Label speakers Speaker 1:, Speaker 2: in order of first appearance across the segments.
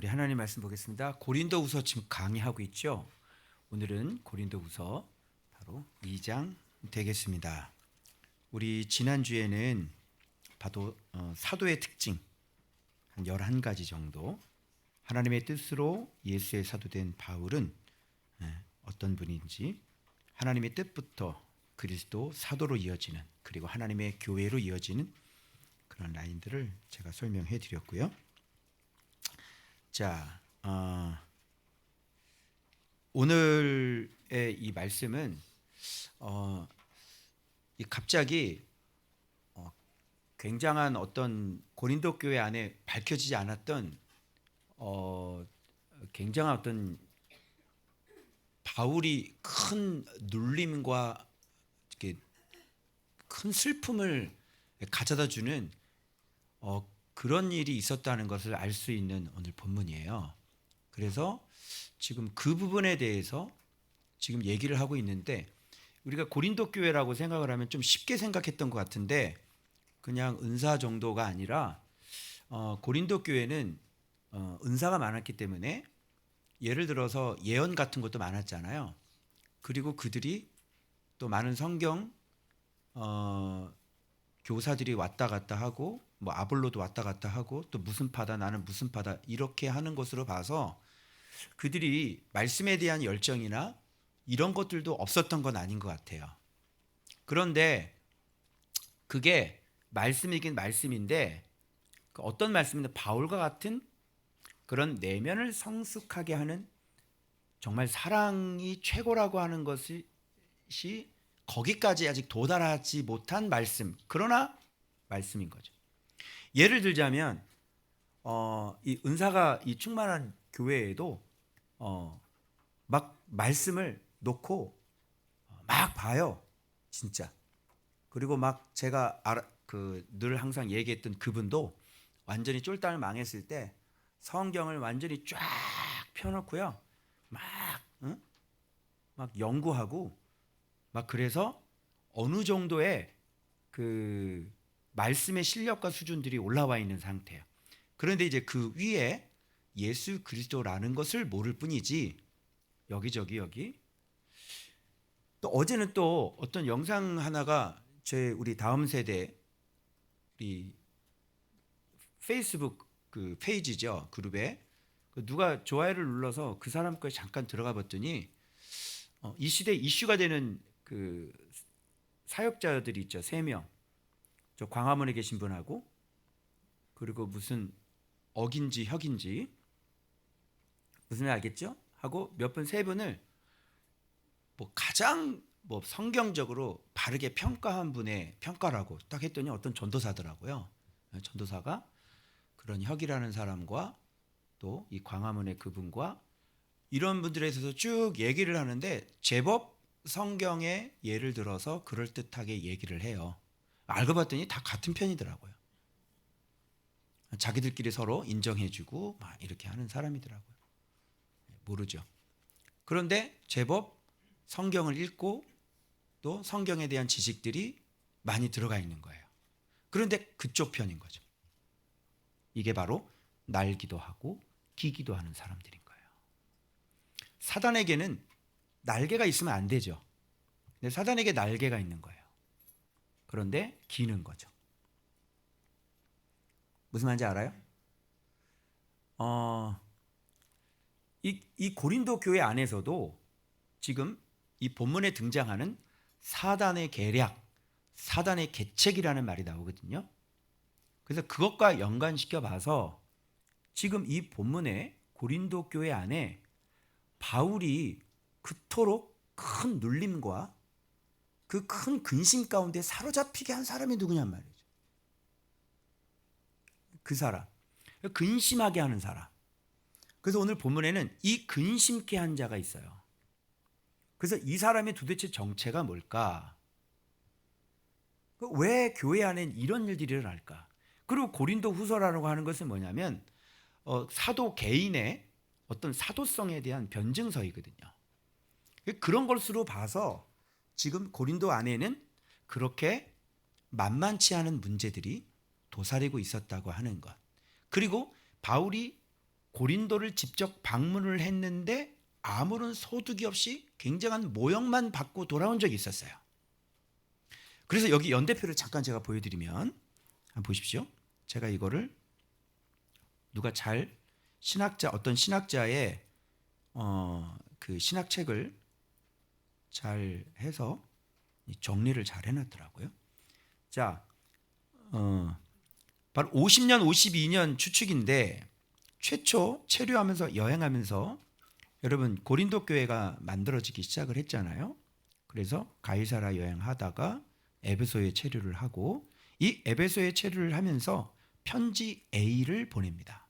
Speaker 1: 우리 하나님 말씀 보겠습니다. 고린도후서 지금 강의하고 있죠. 오늘은 고린도후서 바로 2장 되겠습니다. 우리 지난주에는 봐도 사도의 특징 한 11가지 정도, 하나님의 뜻으로 예수의 사도된 바울은 어떤 분인지, 하나님의 뜻부터 그리스도 사도로 이어지는, 그리고 하나님의 교회로 이어지는 그런 라인들을 제가 설명해 드렸고요. 자, 오늘의 이 말씀은 갑자기 굉장한 어떤 고린도 교회 안에 밝혀지지 않았던 굉장한 어떤 바울이 큰 눌림과 이렇게 큰 슬픔을 가져다 주는 그런 일이 있었다는 것을 알 수 있는 오늘 본문이에요. 그래서 지금 그 부분에 대해서 지금 얘기를 하고 있는데, 우리가 고린도 교회라고 생각을 하면 좀 쉽게 생각했던 것 같은데, 그냥 은사 정도가 아니라 고린도 교회는 은사가 많았기 때문에, 예를 들어서 예언 같은 것도 많았잖아요. 그리고 그들이 또 많은 성경 교사들이 왔다 갔다 하고, 뭐 아볼로도 왔다 갔다 하고, 또 무슨 파다 나는 무슨 파다 이렇게 하는 것으로 봐서 그들이 말씀에 대한 열정이나 이런 것들도 없었던 건 아닌 것 같아요. 그런데 그게 말씀이긴 말씀인데, 어떤 말씀인데, 바울과 같은 그런 내면을 성숙하게 하는, 정말 사랑이 최고라고 하는 것이 거기까지 아직 도달하지 못한 말씀, 그러나 말씀인 거죠. 예를 들자면 이 은사가 이 충만한 교회에도 막 말씀을 놓고 막 봐요, 진짜. 그리고 막 제가 늘 항상 얘기했던 그분도 완전히 쫄딱 망했을 때 성경을 완전히 쫙 펴놓고요, 막 연구하고, 막 그래서 어느 정도의 그 말씀의 실력과 수준들이 올라와 있는 상태예요. 그런데 이제 그 위에 예수 그리스도라는 것을 모를 뿐이지, 여기 또 어제는 또 어떤 영상 하나가 우리 다음 세대 우리 페이스북 그 페이지죠, 그룹에 누가 좋아요를 눌러서 그 사람 거에 잠깐 들어가 봤더니 이 시대 이슈가 되는 그 사역자들이 있죠. 3명. 저 광화문에 계신 분하고, 그리고 무슨 억인지 혁인지 무슨 말 알겠죠? 하고 몇 분, 3분을 뭐 가장 뭐 성경적으로 바르게 평가한 분의 평가라고 딱 했더니 어떤 전도사더라고요. 전도사가 그런 혁이라는 사람과 또 이 광화문의 그분과 이런 분들에 대해서 쭉 얘기를 하는데, 제법 성경의 예를 들어서 그럴듯하게 얘기를 해요. 알고 봤더니 다 같은 편이더라고요. 자기들끼리 서로 인정해주고 막 이렇게 하는 사람이더라고요. 모르죠. 그런데 제법 성경을 읽고 또 성경에 대한 지식들이 많이 들어가 있는 거예요. 그런데 그쪽 편인 거죠. 이게 바로 날기도 하고 기기도 하는 사람들인 거예요. 사단에게는 날개가 있으면 안 되죠. 근데 사단에게 날개가 있는 거예요. 그런데 기는 거죠. 무슨 말인지 알아요? 이 고린도 교회 안에서도 지금 이 본문에 등장하는 사단의 계략, 사단의 계책이라는 말이 나오거든요. 그래서 그것과 연관시켜 봐서 지금 이 본문에 고린도 교회 안에 바울이 그토록 큰 눌림과 그 큰 근심 가운데 사로잡히게 한 사람이 누구냔 말이죠. 그 사람, 근심하게 하는 사람. 그래서 오늘 본문에는 이 근심케 한 자가 있어요. 그래서 이 사람의 도대체 정체가 뭘까? 왜 교회 안엔 이런 일들이 일어날까? 그리고 고린도 후서라고 하는 것은 뭐냐면 사도 개인의 어떤 사도성에 대한 변증서이거든요. 그런 것으로 봐서 지금 고린도 안에는 그렇게 만만치 않은 문제들이 도사리고 있었다고 하는 것. 그리고 바울이 고린도를 직접 방문을 했는데 아무런 소득이 없이 굉장한 모욕만 받고 돌아온 적이 있었어요. 그래서 여기 연대표를 잠깐 제가 보여드리면 한번 보십시오. 제가 이거를 누가 잘 어떤 신학자의 그 신학책을 잘 해서 정리를 잘 해놨더라고요. 자, 바로 50년, 52년 추측인데 최초 체류하면서 여행하면서 여러분 고린도 교회가 만들어지기 시작을 했잖아요. 그래서 가이사라 여행하다가 에베소에 체류를 하고 이 에베소에 체류를 하면서 편지 A를 보냅니다.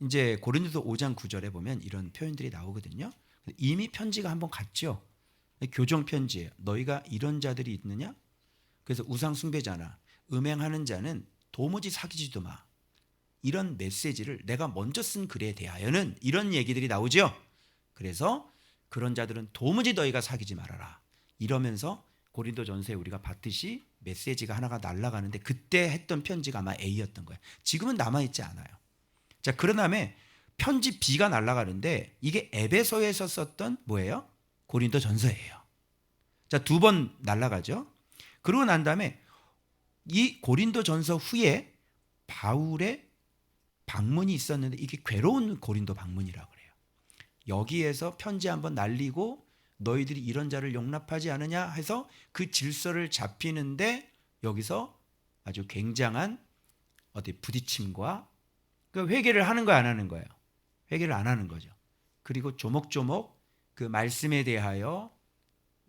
Speaker 1: 이제 고린도서 5장 9절에 보면 이런 표현들이 나오거든요. 이미 편지가 한번 갔죠. 교정 편지예요. 너희가 이런 자들이 있느냐? 그래서 우상 숭배자나 음행하는 자는 도무지 사귀지도 마. 이런 메시지를 내가 먼저 쓴 글에 대하여는 이런 얘기들이 나오죠. 그래서 그런 자들은 도무지 너희가 사귀지 말아라. 이러면서 고린도전서에 우리가 봤듯이 메시지가 하나가 날아가는데 그때 했던 편지가 아마 A였던 거예요. 지금은 남아있지 않아요. 자, 그런 다음에 편지 B가 날아가는데 이게 에베소에서 썼던 뭐예요? 고린도전서예요. 자, 2번 날아가죠. 그러고 난 다음에 이 고린도전서 후에 바울의 방문이 있었는데 이게 괴로운 고린도 방문이라고 그래요. 여기에서 편지 한번 날리고 너희들이 이런 자를 용납하지 않으냐 해서 그 질서를 잡히는데 여기서 아주 굉장한 어디 부딪힘과 그 회개를 하는 거야 안 하는 거예요? 회개를 안 하는 거죠. 그리고 조목조목 그 말씀에 대하여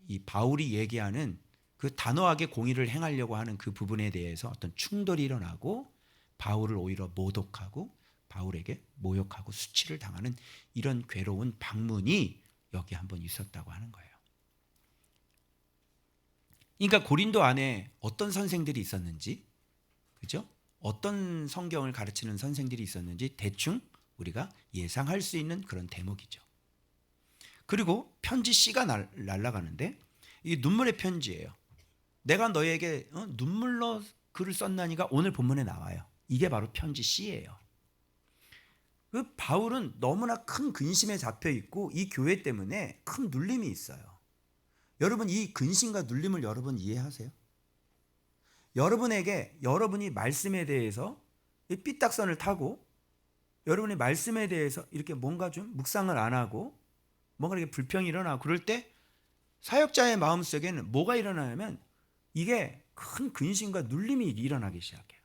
Speaker 1: 이 바울이 얘기하는 그 단호하게 공의를 행하려고 하는 그 부분에 대해서 어떤 충돌이 일어나고 바울을 오히려 모독하고 바울에게 모욕하고 수치를 당하는 이런 괴로운 방문이 여기 한번 있었다고 하는 거예요. 그러니까 고린도 안에 어떤 선생들이 있었는지, 그죠? 어떤 성경을 가르치는 선생들이 있었는지 대충 우리가 예상할 수 있는 그런 대목이죠. 그리고 편지 C가 날아가는데 이게 눈물의 편지예요. 내가 너에게 눈물로 글을 썼나니가 오늘 본문에 나와요. 이게 바로 편지 C예요. 그 바울은 너무나 큰 근심에 잡혀 있고 이 교회 때문에 큰 눌림이 있어요. 여러분 이 근심과 눌림을 여러분 이해하세요? 여러분에게 여러분이 말씀에 대해서 삐딱선을 타고 여러분이 말씀에 대해서 이렇게 뭔가 좀 묵상을 안 하고 뭔가 이렇게 불평이 일어나고 그럴 때 사역자의 마음속에는 뭐가 일어나냐면 이게 큰 근심과 눌림이 일어나기 시작해요.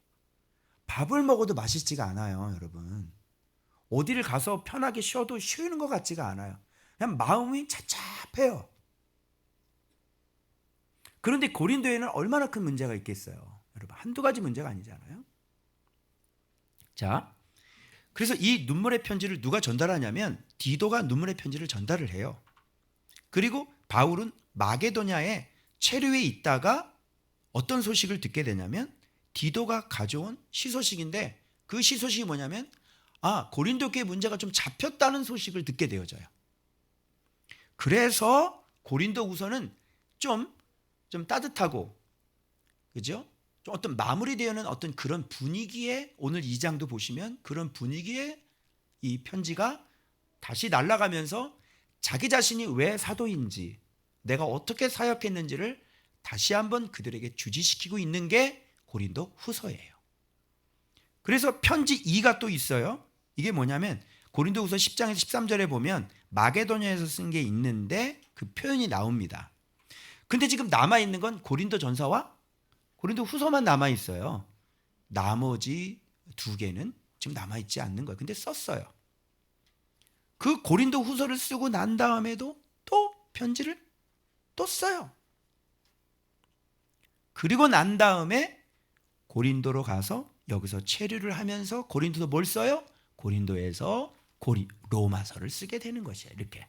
Speaker 1: 밥을 먹어도 맛있지가 않아요, 여러분. 어디를 가서 편하게 쉬어도 쉬는 것 같지가 않아요. 그냥 마음이 착잡해요. 그런데 고린도에는 얼마나 큰 문제가 있겠어요. 여러분 한두 가지 문제가 아니잖아요. 자, 그래서 이 눈물의 편지를 누가 전달하냐면 디도가 눈물의 편지를 전달을 해요. 그리고 바울은 마게도냐에 체류에 있다가 어떤 소식을 듣게 되냐면 디도가 가져온 시소식인데 그 시소식이 뭐냐면 고린도 교회 문제가 좀 잡혔다는 소식을 듣게 되어져요. 그래서 고린도후서는 좀 따뜻하고 그죠? 좀 어떤 마무리되어는 어떤 그런 분위기에 오늘 2장도 보시면 그런 분위기에 이 편지가 다시 날아가면서 자기 자신이 왜 사도인지 내가 어떻게 사역했는지를 다시 한번 그들에게 주지시키고 있는 게 고린도 후서예요. 그래서 편지 2가 또 있어요. 이게 뭐냐면 고린도후서 10장에서 13절에 보면 마게도냐에서 쓴 게 있는데 그 표현이 나옵니다. 근데 지금 남아있는 건 고린도전서와 고린도후서만 남아있어요. 나머지 2개는 지금 남아있지 않는 거예요. 근데 썼어요. 그 고린도후서를 쓰고 난 다음에도 또 편지를 또 써요. 그리고 난 다음에 고린도로 가서 여기서 체류를 하면서 고린도도 뭘 써요? 고린도에서 로마서를 쓰게 되는 것이에요. 이렇게.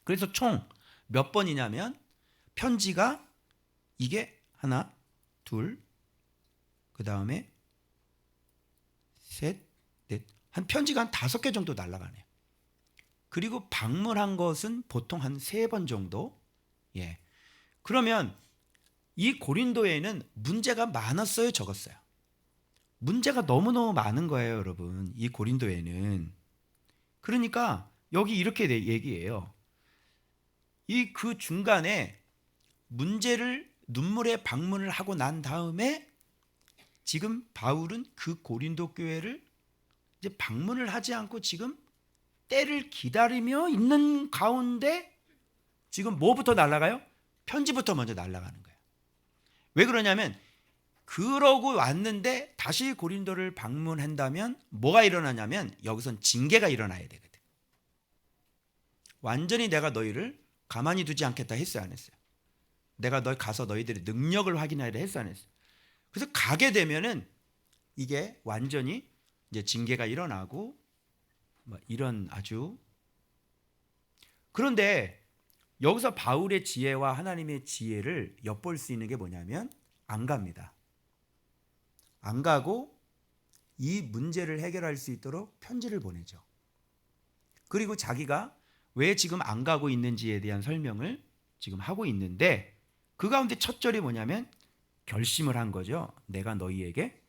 Speaker 1: 그래서 총 몇 번이냐면 편지가 이게 하나, 둘, 그 다음에 셋, 넷, 한 편지가 한 5개 정도 날아가네요. 그리고 방문한 것은 보통 한 3번 정도. 예. 그러면 이 고린도에는 문제가 많았어요, 적었어요? 문제가 너무너무 많은 거예요, 여러분. 이 고린도에는. 그러니까 여기 이렇게 얘기해요. 이 그 중간에 문제를 눈물의 방문을 하고 난 다음에 지금 바울은 그 고린도 교회를 이제 방문을 하지 않고 지금 때를 기다리며 있는 가운데 지금 뭐부터 날아가요? 편지부터 먼저 날아가는 거예요. 왜 그러냐면 그러고 왔는데 다시 고린도를 방문한다면 뭐가 일어나냐면 여기선 징계가 일어나야 되거든. 완전히 내가 너희를 가만히 두지 않겠다 했어요, 안 했어요? 내가 가서 너희들의 능력을 확인하려 했어, 안 했어요? 그래서 가게 되면은 이게 완전히 이제 징계가 일어나고 뭐 이런 아주. 그런데 여기서 바울의 지혜와 하나님의 지혜를 엿볼 수 있는 게 뭐냐면 안 갑니다. 안 가고 이 문제를 해결할 수 있도록 편지를 보내죠. 그리고 자기가 왜 지금 안 가고 있는지에 대한 설명을 지금 하고 있는데 그 가운데 첫 절이 뭐냐면 결심을 한 거죠. 내가 너희에게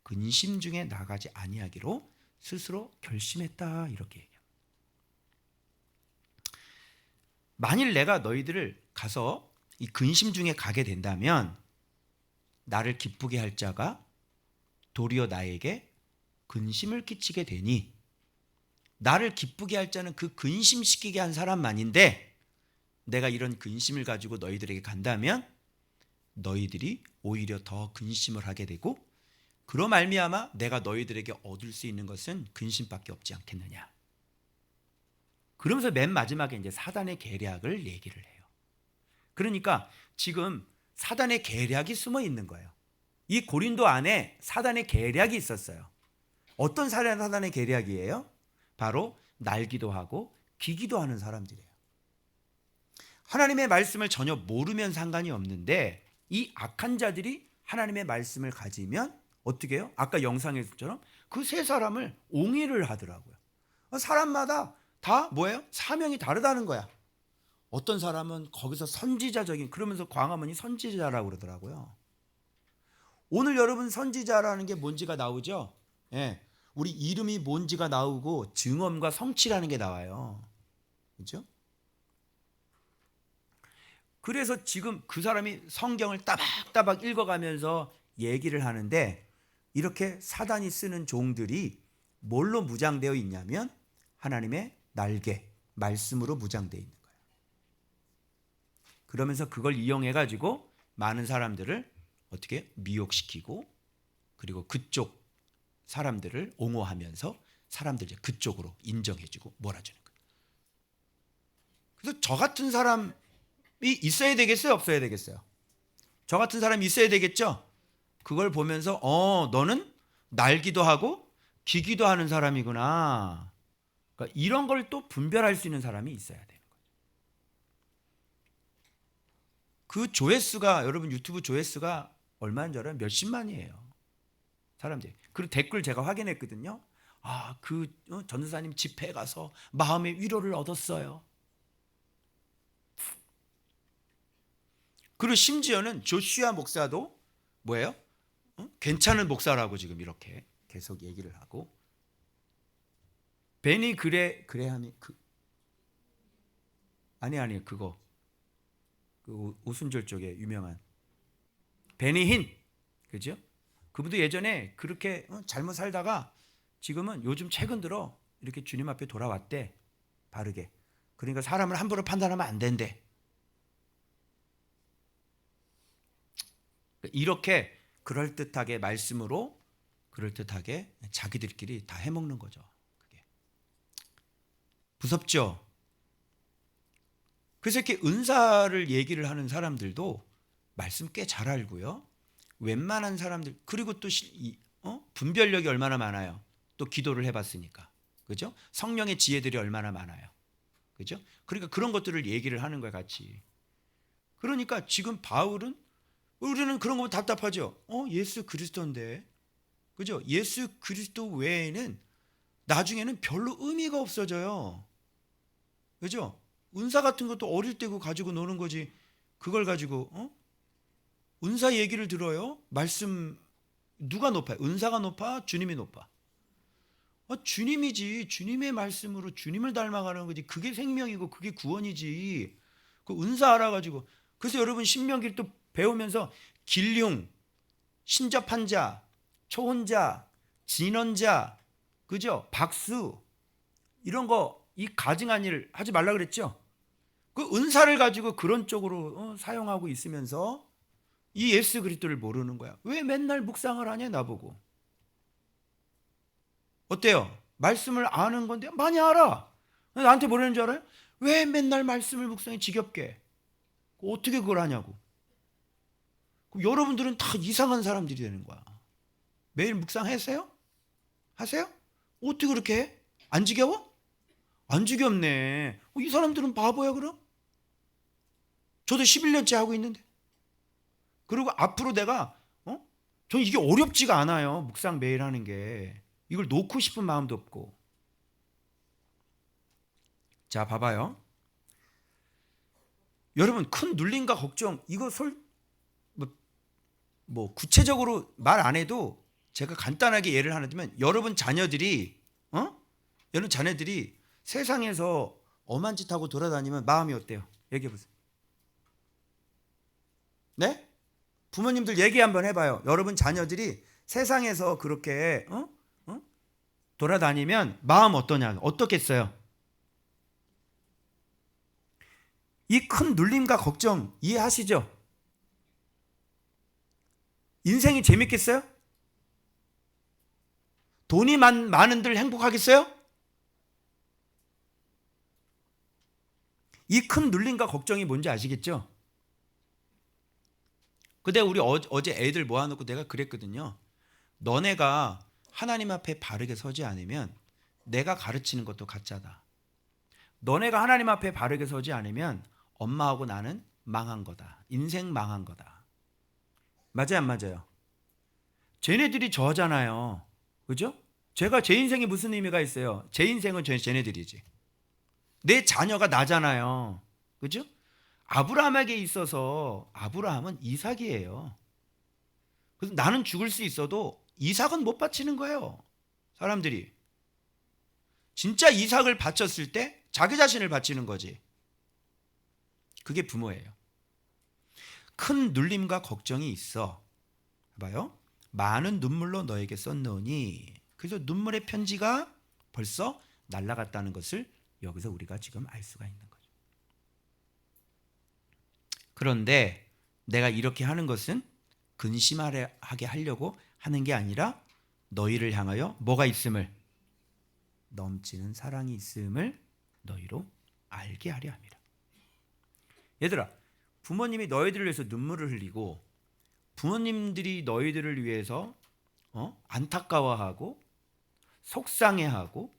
Speaker 1: 근심 중에 나가지 아니하기로 스스로 결심했다, 이렇게 얘기해요. 만일 내가 너희들을 가서 이 근심 중에 가게 된다면 나를 기쁘게 할 자가 도리어 나에게 근심을 끼치게 되니, 나를 기쁘게 할 자는 그 근심시키게 한 사람만인데 내가 이런 근심을 가지고 너희들에게 간다면 너희들이 오히려 더 근심을 하게 되고 그로 말미암아 내가 너희들에게 얻을 수 있는 것은 근심밖에 없지 않겠느냐. 그러면서 맨 마지막에 이제 사단의 계략을 얘기를 해요. 그러니까 지금 사단의 계략이 숨어 있는 거예요. 이 고린도 안에 사단의 계략이 있었어요. 어떤 사단의 계략이에요? 바로 날기도 하고 기기도 하는 사람들이에요. 하나님의 말씀을 전혀 모르면 상관이 없는데 이 악한 자들이 하나님의 말씀을 가지면 어떻게 해요? 아까 영상에서처럼 그 세 사람을 옹의를 하더라고요. 사람마다 다 뭐예요? 사명이 다르다는 거야. 어떤 사람은 거기서 선지자적인, 그러면서 광화문이 선지자라고 그러더라고요. 오늘 여러분 선지자라는 게 뭔지가 나오죠? 예, 우리 이름이 뭔지가 나오고 증언과 성취라는 게 나와요. 그렇죠? 그래서 지금 그 사람이 성경을 따박따박 읽어가면서 얘기를 하는데 이렇게 사단이 쓰는 종들이 뭘로 무장되어 있냐면 하나님의 날개, 말씀으로 무장되어 있는 거예요. 그러면서 그걸 이용해 가지고 많은 사람들을 어떻게 미혹시키고 그리고 그쪽 사람들을 옹호하면서 사람들 이제 그쪽으로 인정해주고 몰아주는 거예요. 그래서 저 같은 사람이 있어야 되겠어요, 없어야 되겠어요? 저 같은 사람이 있어야 되겠죠? 그걸 보면서 너는 날기도 하고 기기도 하는 사람이구나. 그러니까 이런 걸 또 분별할 수 있는 사람이 있어야 되는 거죠. 그 조회수가, 여러분 유튜브 조회수가 얼마인 줄 알아요? 몇십만이에요, 사람들이. 그리고 댓글 제가 확인했거든요. 그 전도사님 집회에 가서 마음의 위로를 얻었어요. 그리고 심지어는 조슈아 목사도 뭐예요? 괜찮은 목사라고 지금 이렇게 계속 얘기를 하고, 베니 그레함이 아니 그거 그 오순절 쪽에 유명한 베니 힌, 그죠? 그분도 예전에 그렇게 잘못 살다가 지금은 요즘 최근 들어 이렇게 주님 앞에 돌아왔대, 바르게. 그러니까 사람을 함부로 판단하면 안 된대. 이렇게 그럴듯하게 말씀으로 그럴듯하게 자기들끼리 다 해먹는 거죠. 그게 무섭죠. 그래서 이렇게 은사를 얘기를 하는 사람들도 말씀 꽤 잘 알고요. 웬만한 사람들, 그리고 또 분별력이 얼마나 많아요. 또 기도를 해봤으니까, 그죠? 성령의 지혜들이 얼마나 많아요, 그죠? 그러니까 그런 것들을 얘기를 하는 거야, 같이. 그러니까 지금 바울은, 우리는 그런 거 답답하죠. 예수 그리스도인데, 그죠? 예수 그리스도 외에는 나중에는 별로 의미가 없어져요, 그죠? 은사 같은 것도 어릴 때고 가지고 노는 거지. 그걸 가지고 은사 얘기를 들어요? 말씀 누가 높아요? 은사가 높아? 주님이 높아? 주님이지. 주님의 말씀으로 주님을 닮아가는 거지. 그게 생명이고 그게 구원이지. 그 은사 알아가지고. 그래서 여러분 신명기를 또 배우면서 길흉, 신접한 자, 초혼자, 진언자, 그죠? 박수 이런 거 이 가증한 일 하지 말라 그랬죠. 그 은사를 가지고 그런 쪽으로 사용하고 있으면서 이 예수 그리스도를 모르는 거야. 왜 맨날 묵상을 하냐 나보고. 어때요? 말씀을 아는 건데 많이 알아. 나한테 뭐라는 줄 알아요? 왜 맨날 말씀을 묵상해 지겹게. 어떻게 그걸 하냐고. 그럼 여러분들은 다 이상한 사람들이 되는 거야. 매일 묵상하세요? 하세요? 어떻게 그렇게 해? 안 지겨워? 안 지겹네. 이 사람들은 바보야 그럼? 저도 11년째 하고 있는데. 그리고 앞으로 내가 저는 이게 어렵지가 않아요. 묵상 매일 하는 게. 이걸 놓고 싶은 마음도 없고. 자, 봐봐요. 여러분 큰 눌림과 걱정 이거 뭐 구체적으로 말 안 해도 제가 간단하게 예를 하나 들면 여러분 자녀들이 세상에서 엄한 짓 하고 돌아다니면 마음이 어때요? 얘기해 보세요. 네? 부모님들 얘기 한번 해봐요. 여러분 자녀들이 세상에서 그렇게 돌아다니면 마음 어떠냐? 어떻겠어요? 이 큰 눌림과 걱정 이해하시죠? 인생이 재밌겠어요? 돈이 많은들 행복하겠어요? 이 큰 눌림과 걱정이 뭔지 아시겠죠? 근데 우리 어제 애들 모아놓고 내가 그랬거든요. 너네가 하나님 앞에 바르게 서지 않으면 내가 가르치는 것도 가짜다. 너네가 하나님 앞에 바르게 서지 않으면 엄마하고 나는 망한 거다. 인생 망한 거다. 맞아요, 안 맞아요? 쟤네들이 저잖아요. 그죠? 제 인생에 무슨 의미가 있어요? 제 인생은 쟤네들이지. 내 자녀가 나잖아요. 그죠? 아브라함에게 있어서 아브라함은 이삭이에요. 그래서 나는 죽을 수 있어도 이삭은 못 바치는 거예요. 사람들이. 진짜 이삭을 바쳤을 때 자기 자신을 바치는 거지. 그게 부모예요. 큰 눌림과 걱정이 있어. 봐요. 많은 눈물로 너에게 썼노니. 그래서 눈물의 편지가 벌써 날아갔다는 것을 여기서 우리가 지금 알 수가 있는 거죠. 그런데 내가 이렇게 하는 것은 근심하게 하려고 하는 게 아니라 너희를 향하여 뭐가 있음을? 넘치는 사랑이 있음을 너희로 알게 하려 합니다. 얘들아, 부모님이 너희들을 위해서 눈물을 흘리고 부모님들이 너희들을 위해서 안타까워하고 속상해하고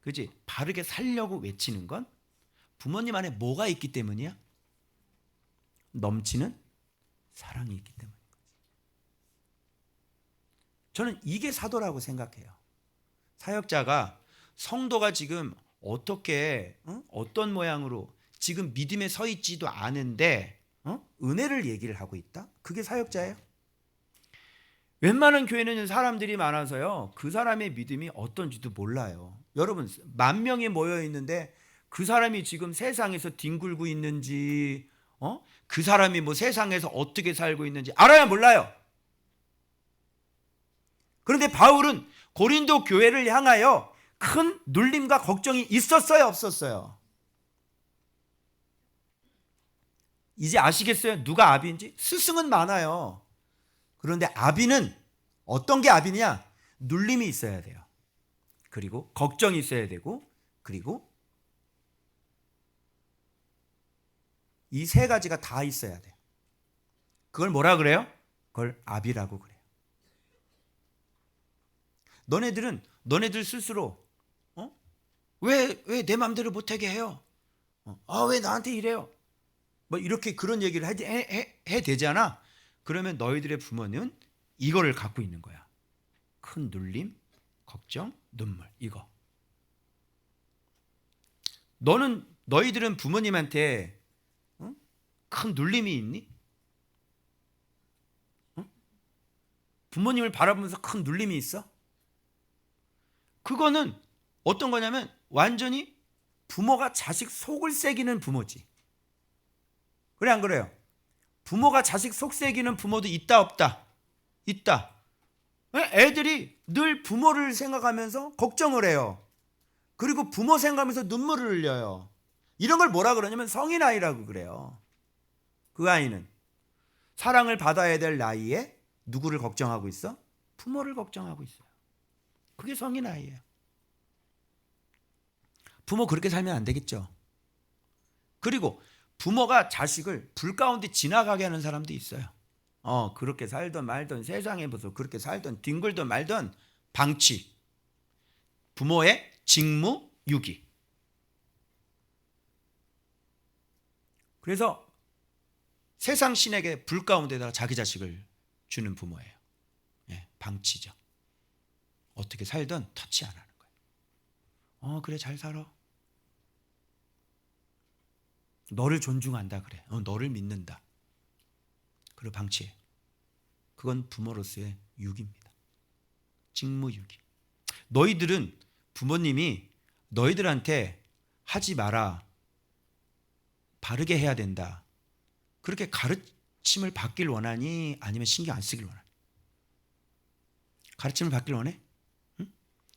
Speaker 1: 그지 바르게 살려고 외치는 건 부모님 안에 뭐가 있기 때문이야? 넘치는 사랑이 있기 때문인 거지. 저는 이게 사도라고 생각해요. 사역자가 성도가 지금 어떻게 어떤 모양으로 지금 믿음에 서 있지도 않은데 은혜를 얘기를 하고 있다? 그게 사역자예요. 웬만한 교회는 사람들이 많아서요. 그 사람의 믿음이 어떤지도 몰라요. 여러분 10,000명이 모여 있는데 그 사람이 지금 세상에서 뒹굴고 있는지 그 사람이 뭐 세상에서 어떻게 살고 있는지 알아야 몰라요. 그런데 바울은 고린도 교회를 향하여 큰 눌림과 걱정이 있었어요, 없었어요? 이제 아시겠어요? 누가 아비인지? 스승은 많아요. 그런데 아비는 어떤 게 아비냐? 눌림이 있어야 돼요. 그리고 걱정이 있어야 되고 그리고 이 세 가지가 다 있어야 돼요. 그걸 뭐라 그래요? 그걸 아비라고 그래요. 너네들 스스로 왜 내 마음대로 못하게 해요? 왜 나한테 이래요? 뭐 이렇게 그런 얘기를 해 되잖아. 그러면 너희들의 부모는 이거를 갖고 있는 거야. 큰 눌림, 걱정, 눈물 이거. 너희들은 부모님한테 큰 눌림이 있니? 부모님을 바라보면서 큰 눌림이 있어? 그거는 어떤 거냐면 완전히 부모가 자식 속을 새기는 부모지. 그래 안 그래요? 부모가 자식 속 새기는 부모도 있다 없다? 있다. 애들이 늘 부모를 생각하면서 걱정을 해요. 그리고 부모 생각하면서 눈물을 흘려요. 이런 걸 뭐라 그러냐면 성인 아이라고 그래요. 그 아이는 사랑을 받아야 될 나이에 누구를 걱정하고 있어? 부모를 걱정하고 있어요. 그게 성인 아이예요. 부모 그렇게 살면 안 되겠죠. 그리고 부모가 자식을 불 가운데 지나가게 하는 사람도 있어요. 그렇게 살던 말던 세상에 무슨 그렇게 살던 뒹굴던 말던 방치. 부모의 직무 유기. 그래서 세상 신에게 불 가운데다가 자기 자식을 주는 부모예요. 예, 방치죠. 어떻게 살던 터치 안 하는 거예요. 그래 잘 살아. 너를 존중한다 그래. 너를 믿는다. 그리고 방치해. 그건 부모로서의 유기입니다. 직무유기. 너희들은 부모님이 너희들한테 하지 마라. 바르게 해야 된다. 그렇게 가르침을 받길 원하니 아니면 신경 안 쓰길 원하니? 가르침을 받길 원해? 응?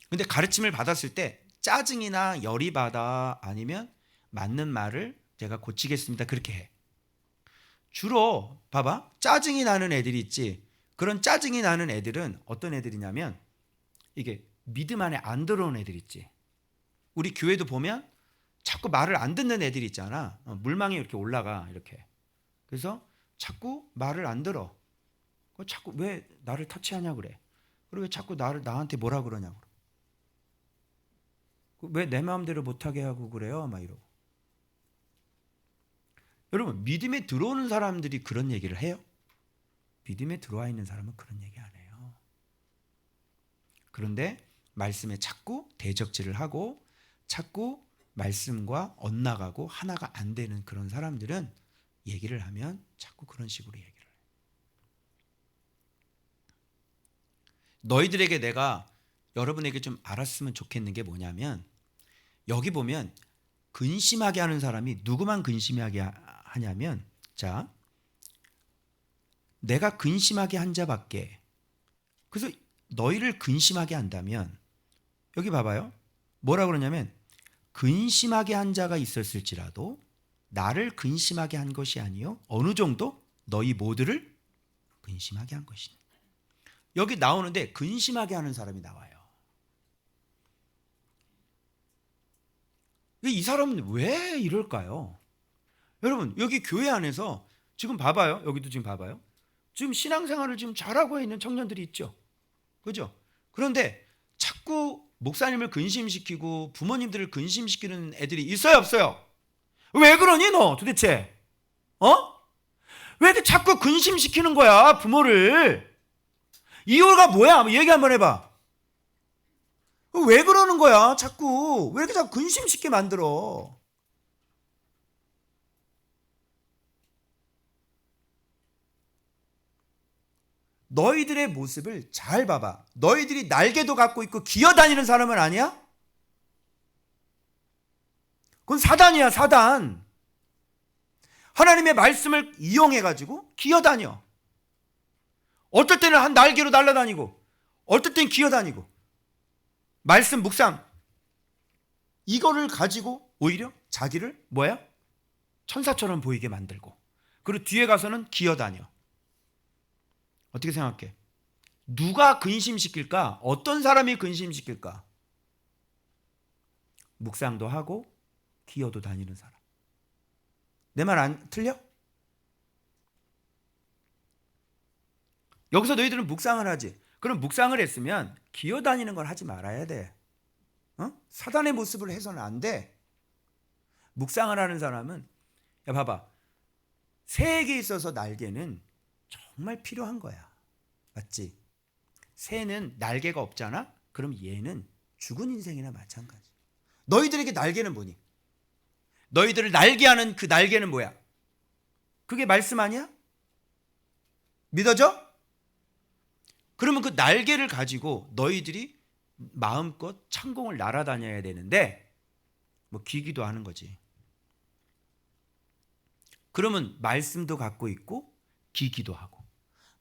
Speaker 1: 근데 가르침을 받았을 때 짜증이나 열이 받아 아니면 맞는 말을 제가 고치겠습니다. 그렇게 해. 주로 봐봐. 짜증이 나는 애들이 있지. 그런 짜증이 나는 애들은 어떤 애들이냐면 이게 믿음 안에 안 들어온 애들 있지. 우리 교회도 보면 자꾸 말을 안 듣는 애들이 있잖아. 물망이 이렇게 올라가 이렇게. 그래서 자꾸 말을 안 들어. 자꾸 왜 나를 터치하냐 그래. 그리고 왜 자꾸 나한테 뭐라 그러냐고. 왜 내 마음대로 못하게 하고 그래요? 막 이러고. 여러분 믿음에 들어오는 사람들이 그런 얘기를 해요? 믿음에 들어와 있는 사람은 그런 얘기 안 해요. 그런데 말씀에 자꾸 대적질을 하고 자꾸 말씀과 엇나가고 하나가 안 되는 그런 사람들은 얘기를 하면 자꾸 그런 식으로 얘기를 해요. 너희들에게 내가 여러분에게 좀 알았으면 좋겠는 게 뭐냐면 여기 보면 근심하게 하는 사람이 누구만 근심하게 하냐면 자 내가 근심하게 한 자밖에. 그래서 너희를 근심하게 한다면 여기 봐봐요. 뭐라 그러냐면 근심하게 한 자가 있었을지라도 나를 근심하게 한 것이 아니요 어느 정도 너희 모두를 근심하게 한 것이니. 여기 나오는데 근심하게 하는 사람이 나와요. 이 사람은 왜 이럴까요? 여러분 여기 교회 안에서 지금 봐봐요. 여기도 지금 봐봐요. 지금 신앙생활을 지금 잘하고 있는 청년들이 있죠. 그죠? 그런데 자꾸 목사님을 근심시키고 부모님들을 근심시키는 애들이 있어요 없어요? 왜 그러니 너 도대체? 왜 이렇게 자꾸 근심시키는 거야 부모를? 이유가 뭐야? 얘기 한번 해봐. 왜 그러는 거야 자꾸? 왜 이렇게 자꾸 근심시키게 만들어? 너희들의 모습을 잘 봐봐. 너희들이 날개도 갖고 있고 기어다니는 사람은 아니야? 그건 사단이야 사단. 하나님의 말씀을 이용해가지고 기어다녀. 어떨 때는 한 날개로 날아다니고 어떨 때는 기어다니고 말씀 묵상 이거를 가지고 오히려 자기를 뭐야? 천사처럼 보이게 만들고 그리고 뒤에 가서는 기어다녀. 어떻게 생각해? 누가 근심시킬까? 어떤 사람이 근심시킬까? 묵상도 하고 기어도 다니는 사람. 내 말 안 틀려? 여기서 너희들은 묵상을 하지. 그럼 묵상을 했으면 기어다니는 걸 하지 말아야 돼. 사단의 모습을 해서는 안 돼. 묵상을 하는 사람은 야 봐봐. 새에게 있어서 날개는 정말 필요한 거야. 맞지? 새는 날개가 없잖아? 그럼 얘는 죽은 인생이나 마찬가지. 너희들에게 날개는 뭐니? 너희들을 날개하는 그 날개는 뭐야? 그게 말씀 아니야? 믿어져? 그러면 그 날개를 가지고 너희들이 마음껏 창공을 날아다녀야 되는데 뭐 기기도 하는 거지. 그러면 말씀도 갖고 있고 기기도 하고,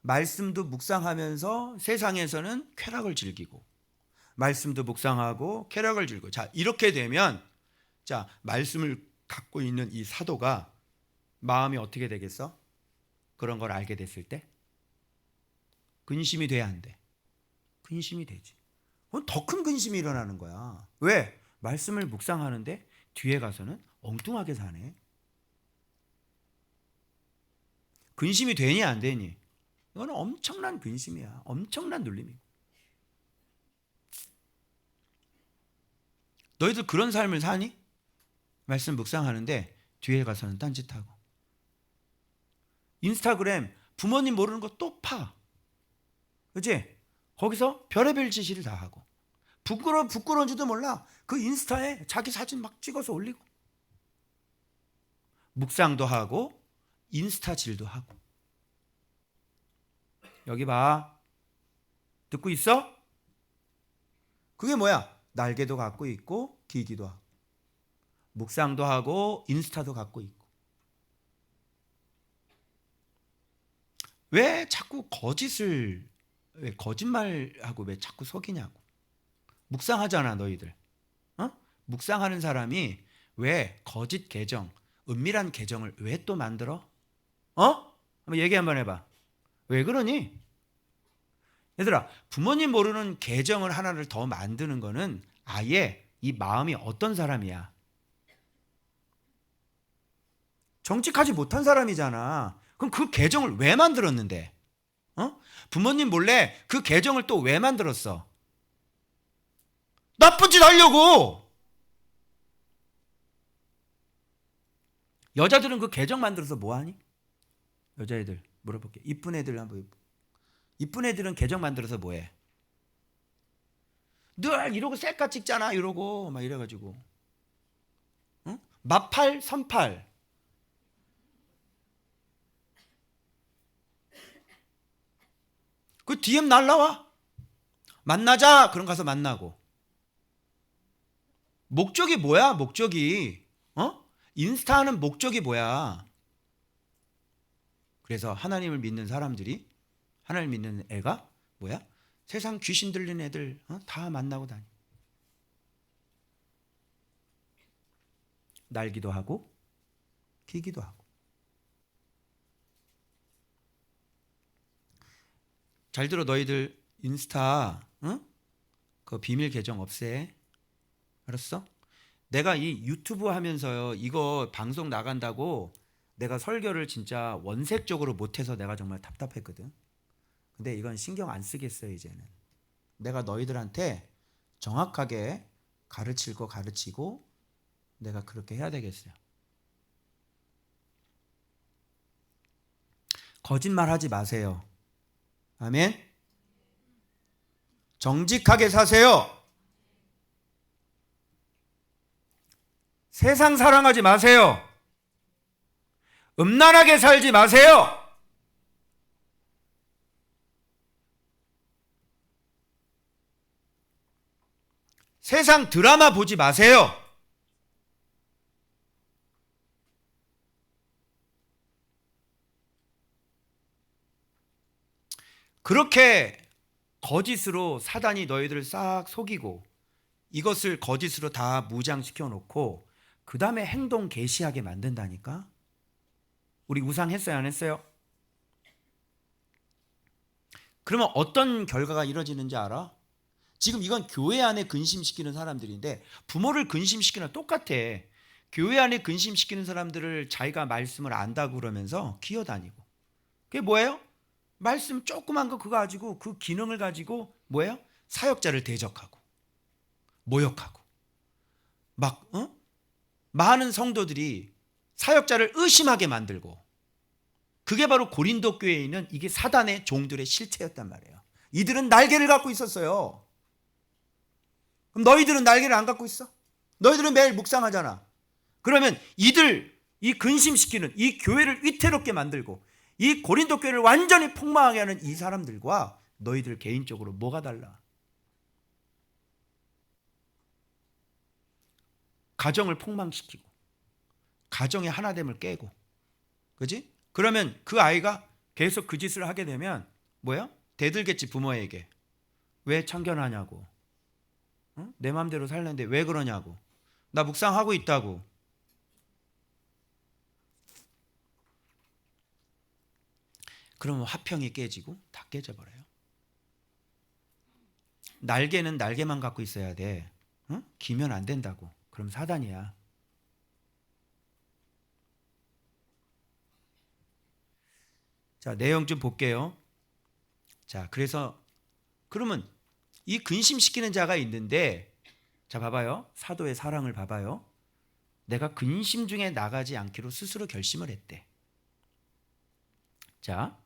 Speaker 1: 말씀도 묵상하면서 세상에서는 쾌락을 즐기고, 말씀도 묵상하고 쾌락을 즐기고. 자, 이렇게 되면 자, 말씀을 갖고 있는 이 사도가 마음이 어떻게 되겠어? 그런 걸 알게 됐을 때 근심이 돼야 안 돼? 근심이 되지. 더 큰 근심이 일어나는 거야. 왜? 말씀을 묵상하는데 뒤에 가서는 엉뚱하게 사네. 근심이 되니 안 되니? 이거는 엄청난 근심이야. 엄청난 눌림이고. 너희들 그런 삶을 사니? 말씀 묵상하는데 뒤에 가서는 딴짓하고. 인스타그램 부모님 모르는 거 또 파. 그치? 거기서 별의별 짓을 다 하고. 부끄러운지도 몰라. 그 인스타에 자기 사진 막 찍어서 올리고. 묵상도 하고 인스타질도 하고. 여기 봐. 듣고 있어? 그게 뭐야? 날개도 갖고 있고 기기도 하고, 묵상도 하고 인스타도 갖고 있고. 왜 자꾸 왜 거짓말하고 왜 자꾸 속이냐고. 묵상하잖아 너희들. 묵상하는 사람이 왜 거짓 계정, 은밀한 계정을 왜 또 만들어? 한번 얘기 한번 해봐. 왜 그러니? 얘들아, 부모님 모르는 계정을 하나를 더 만드는 거는 아예 이 마음이 어떤 사람이야? 정직하지 못한 사람이잖아. 그럼 그 계정을 왜 만들었는데? 부모님 몰래 그 계정을 또 왜 만들었어? 나쁜 짓 하려고! 여자들은 그 계정 만들어서 뭐 하니? 여자애들 물어볼게. 이쁜 애들 한번. 이쁜 애들은 계정 만들어서 뭐 해? 늘 이러고 셀카 찍잖아. 이러고 막 이래가지고. 마팔, 선팔. 그 DM 날라와. 만나자. 그럼 가서 만나고. 목적이 뭐야? 목적이. 인스타 하는 목적이 뭐야? 그래서 하나님을 믿는 사람들이, 하나님 믿는 애가 뭐야? 세상 귀신 들린 애들 다 만나고 다니. 날기도 하고 기기도 하고. 잘 들어 너희들. 인스타 그 비밀 계정 없애. 알았어? 내가 이 유튜브 하면서요, 이거 방송 나간다고 내가 설교를 진짜 원색적으로 못해서 내가 정말 답답했거든. 근데 이건 신경 안 쓰겠어요. 이제는 내가 너희들한테 정확하게 가르칠 거 가르치고 내가 그렇게 해야 되겠어요. 거짓말 하지 마세요. 아멘. 정직하게 사세요. 세상 사랑하지 마세요. 음란하게 살지 마세요. 세상 드라마 보지 마세요. 그렇게 거짓으로 사단이 너희들을 싹 속이고 이것을 거짓으로 다 무장시켜 놓고 그 다음에 행동 개시하게 만든다니까. 우리 우상 했어요, 안 했어요? 그러면 어떤 결과가 이루어지는지 알아? 지금 이건 교회 안에 근심시키는 사람들인데 부모를 근심시키는 똑같아. 교회 안에 근심시키는 사람들을 자기가 말씀을 안다고 그러면서 기어다니고. 그게 뭐예요? 말씀 조그만 거 그거 가지고 그 기능을 가지고 뭐예요? 사역자를 대적하고 모욕하고 막 많은 성도들이 사역자를 의심하게 만들고. 그게 바로 고린도 교회에 있는 이게 사단의 종들의 실체였단 말이에요. 이들은 날개를 갖고 있었어요. 그럼 너희들은 날개를 안 갖고 있어? 너희들은 매일 묵상하잖아. 그러면 이들, 이 근심시키는 이 교회를 위태롭게 만들고 이 고린도 교회를 완전히 폭망하게 하는 이 사람들과 너희들 개인적으로 뭐가 달라? 가정을 폭망시키고 가정의 하나됨을 깨고, 그지? 그러면 그 아이가 계속 그 짓을 하게 되면 뭐야? 대들겠지, 부모에게. 왜 참견하냐고. 응? 내 마음대로 살는데 왜 그러냐고. 나 묵상하고 있다고. 그러면 화평이 깨지고 다 깨져버려요. 날개는 날개만 갖고 있어야 돼. 응? 기면 안 된다고. 그럼 사단이야. 자, 내용 좀 볼게요. 자, 그래서 그러면 이 근심시키는 자가 있는데, 자, 봐봐요. 사도의 사랑을 봐봐요. 내가 근심 중에 나가지 않기로 스스로 결심을 했대. 자,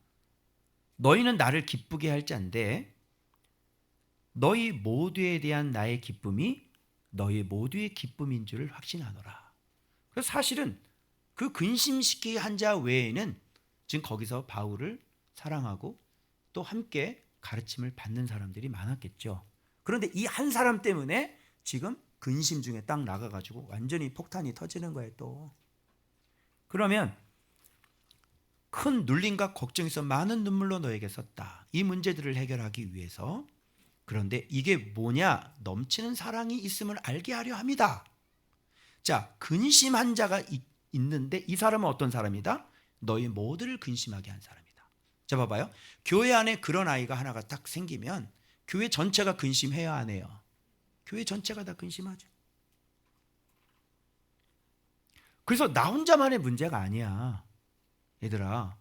Speaker 1: 너희는 나를 기쁘게 할 자인데 너희 모두에 대한 나의 기쁨이 너희 모두의 기쁨인 줄을 확신하노라. 그래서 사실은 그 근심시키게 한 자 외에는 지금 거기서 바울을 사랑하고 또 함께 가르침을 받는 사람들이 많았겠죠. 그런데 이 한 사람 때문에 지금 근심 중에 딱 나가가지고 완전히 폭탄이 터지는 거예요 또. 그러면 큰 눌림과 걱정에서 많은 눈물로 너에게 썼다. 이 문제들을 해결하기 위해서. 그런데 이게 뭐냐? 넘치는 사랑이 있음을 알게 하려 합니다. 자, 근심한 자가 있는데 이 사람은 어떤 사람이다? 너희 모두를 근심하게 한 사람이다. 자, 봐봐요. 교회 안에 그런 아이가 하나가 딱 생기면 교회 전체가 근심해야 안 해요? 교회 전체가 다 근심하죠. 그래서 나 혼자만의 문제가 아니야. 얘들아,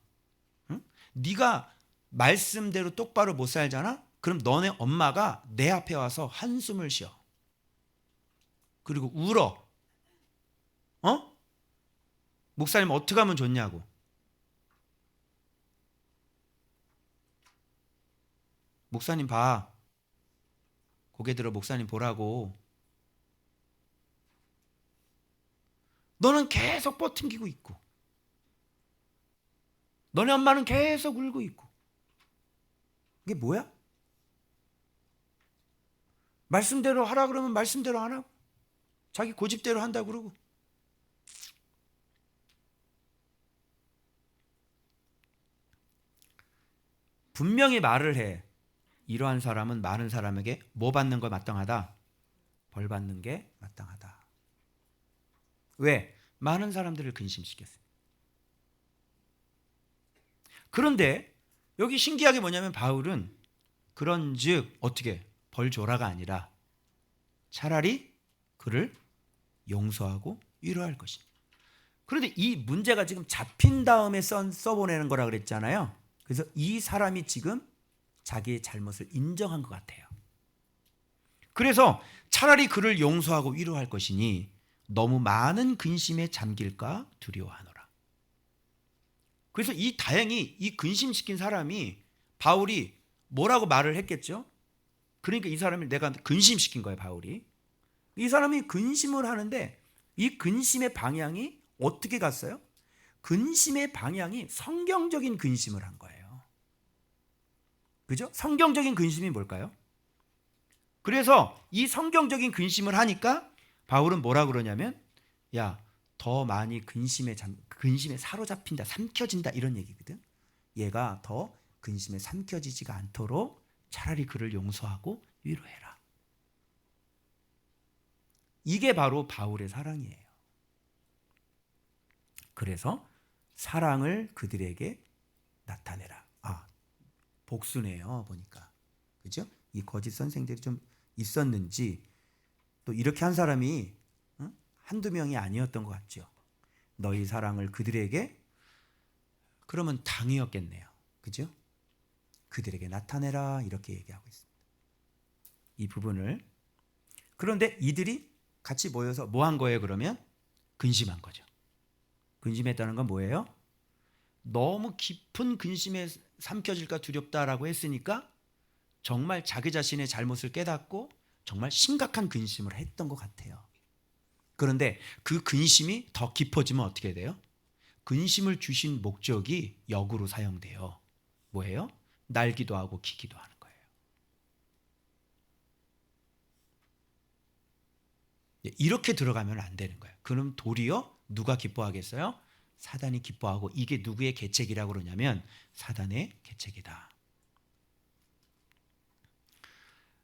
Speaker 1: 응? 네가 말씀대로 똑바로 못 살잖아? 그럼 너네 엄마가 내 앞에 와서 한숨을 쉬어. 그리고 울어. 어? 목사님 어떻게 하면 좋냐고. 목사님 봐. 고개 들어 목사님 보라고. 너는 계속 버팅기고 있고. 너네 엄마는 계속 울고 있고. 이게 뭐야? 말씀대로 하라 그러면 말씀대로 안 하고 자기 고집대로 한다고 그러고. 분명히 말을 해. 이러한 사람은 많은 사람에게 뭐 받는 거 마땅하다? 벌 받는 게 마땅하다. 왜? 많은 사람들을 근심시켰어요. 그런데 여기 신기하게 뭐냐면 바울은 그런즉 어떻게 벌 줘라가 아니라 차라리 그를 용서하고 위로할 것이다. 그런데 이 문제가 지금 잡힌 다음에 써보내는 거라 그랬잖아요. 그래서 이 사람이 지금 자기의 잘못을 인정한 것 같아요. 그래서 차라리 그를 용서하고 위로할 것이니 너무 많은 근심에 잠길까 두려워하노라. 그래서 이 다행히 이 근심시킨 사람이 바울이 뭐라고 말을 했겠죠? 그러니까 이 사람을 내가 근심시킨 거예요, 바울이. 이 사람이 근심을 하는데 이 근심의 방향이 어떻게 갔어요? 근심의 방향이 성경적인 근심을 한 거예요. 그죠? 성경적인 근심이 뭘까요? 그래서 이 성경적인 근심을 하니까 바울은 뭐라 그러냐면 야, 더 많이 근심에 사로잡힌다, 삼켜진다 이런 얘기거든. 얘가 더 근심에 삼켜지지가 않도록 차라리 그를 용서하고 위로해라. 이게 바로 바울의 사랑이에요. 그래서 사랑을 그들에게 나타내라. 아, 복수네요, 보니까. 그죠? 이 거짓 선생들이 좀 있었는지 또 이렇게 한 사람이 한두 명이 아니었던 것 같죠. 너희 사랑을 그들에게, 그러면 당이었겠네요. 그죠? 그들에게 나타내라 이렇게 얘기하고 있습니다. 이 부분을. 그런데 이들이 같이 모여서 뭐 한 거예요 그러면? 근심한 거죠. 근심했다는 건 뭐예요? 너무 깊은 근심에 삼켜질까 두렵다라고 했으니까 정말 자기 자신의 잘못을 깨닫고 정말 심각한 근심을 했던 것 같아요. 그런데 그 근심이 더 깊어지면 어떻게 돼요? 근심을 주신 목적이 역으로 사용돼요. 뭐예요? 날기도 하고 기기도 하는 거예요. 이렇게 들어가면 안 되는 거예요. 그럼 도리어 누가 기뻐하겠어요? 사단이 기뻐하고, 이게 누구의 계책이라고 그러냐면 사단의 계책이다.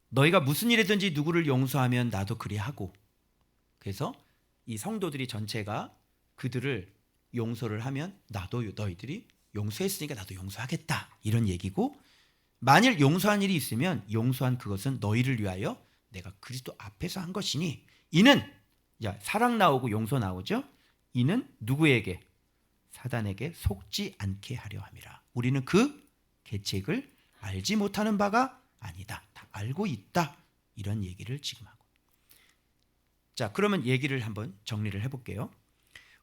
Speaker 1: 너희가 무슨 일이든지 누구를 용서하면 나도 그리하고. 그래서 이 성도들이 전체가 그들을 용서를 하면 나도, 너희들이 용서했으니까 나도 용서하겠다, 이런 얘기고, 만일 용서한 일이 있으면 용서한 그것은 너희를 위하여 내가 그리스도 앞에서 한 것이니, 이는, 야, 사랑 나오고 용서 나오죠. 이는 누구에게? 사단에게 속지 않게 하려 함이라. 우리는 그 계책을 알지 못하는 바가 아니다. 다 알고 있다. 이런 얘기를 지금 하고. 자, 그러면 얘기를 한번 정리를 해볼게요.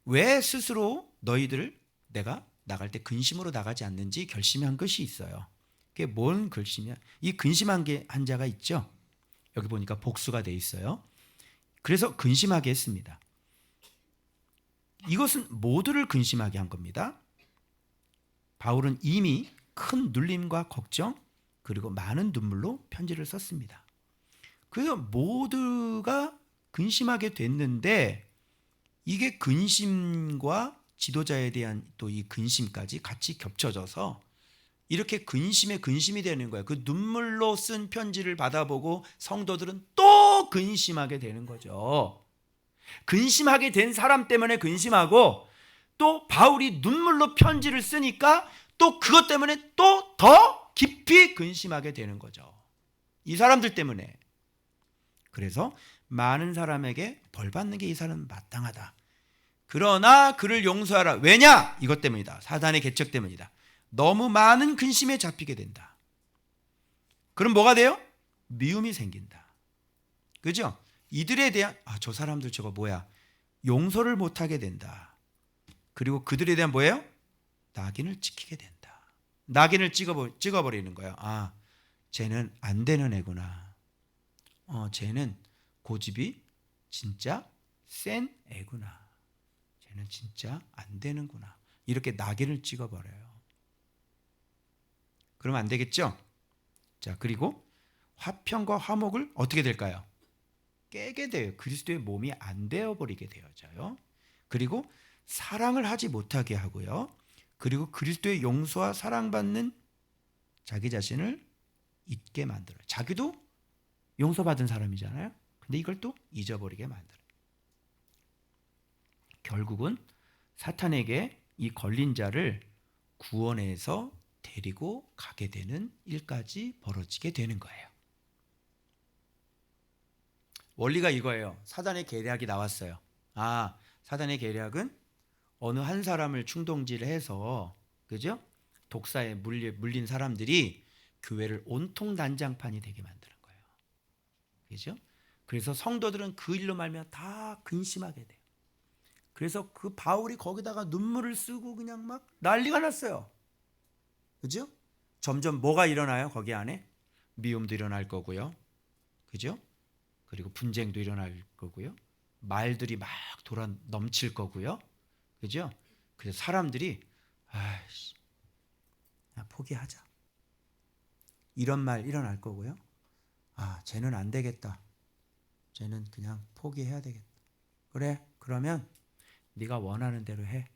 Speaker 1: 왜 스스로 너희들 내가 나갈 때 근심으로 나가지 않는지 결심한 것이 있어요. 그게 뭔 결심이야? 이 근심한 게 한 자가 있죠. 여기 보니까 복수가 돼 있어요. 그래서 근심하게 했습니다. 이것은 모두를 근심하게 한 겁니다. 바울은 이미 큰 눌림과 걱정 그리고 많은 눈물로 편지를 썼습니다. 그래서 모두가 근심하게 됐는데, 이게 근심과 지도자에 대한 또 이 근심까지 같이 겹쳐져서 이렇게 근심에 근심이 되는 거예요. 그 눈물로 쓴 편지를 받아보고 성도들은 또 근심하게 되는 거죠. 근심하게 된 사람 때문에 근심하고, 또 바울이 눈물로 편지를 쓰니까 또 그것 때문에 또 더 깊이 근심하게 되는 거죠. 이 사람들 때문에. 그래서 많은 사람에게 벌 받는 게 이 사람은 마땅하다. 그러나 그를 용서하라. 왜냐? 이것 때문이다. 사단의 계책 때문이다. 너무 많은 근심에 잡히게 된다. 그럼 뭐가 돼요? 미움이 생긴다. 그죠? 이들에 대한, 저 사람들 저거 뭐야, 용서를 못하게 된다. 그리고 그들에 대한 뭐예요? 낙인을 찍히게 된다. 낙인을 찍어버리는 거예요. 쟤는 안 되는 애구나. 쟤는 고집이 진짜 센 애구나. 쟤는 진짜 안 되는구나. 이렇게 낙인을 찍어버려요. 그러면 안 되겠죠? 자, 그리고 화평과 화목을 어떻게 될까요? 깨게 돼요. 그리스도의 몸이 안 되어버리게 되어져요. 그리고 사랑을 하지 못하게 하고요. 그리고 그리스도의 용서와 사랑받는 자기 자신을 잊게 만들어요. 자기도 용서받은 사람이잖아요. 근데 이걸 또 잊어버리게 만들어요. 결국은 사탄에게 이 걸린 자를 구원해서 데리고 가게 되는 일까지 벌어지게 되는 거예요. 원리가 이거예요. 사단의 계략이 나왔어요. 사단의 계략은 어느 한 사람을 충동질을 해서, 그죠? 독사에 물린 사람들이 교회를 온통 난장판이 되게 만드는 거예요. 그죠? 그래서 성도들은 그 일로 말미암아 다 근심하게 돼요. 그래서 그 바울이 거기다가 눈물을 쓰고 그냥 막 난리가 났어요. 그죠? 점점 뭐가 일어나요? 거기 안에 미움도 일어날 거고요. 그죠? 그리고 분쟁도 일어날 거고요. 말들이 막 돌아 넘칠 거고요. 그죠? 그래서 사람들이 포기하자. 이런 말 일어날 거고요. 쟤는 안 되겠다. 쟤는 그냥 포기해야 되겠다. 그래, 그러면 네가 원하는 대로 해.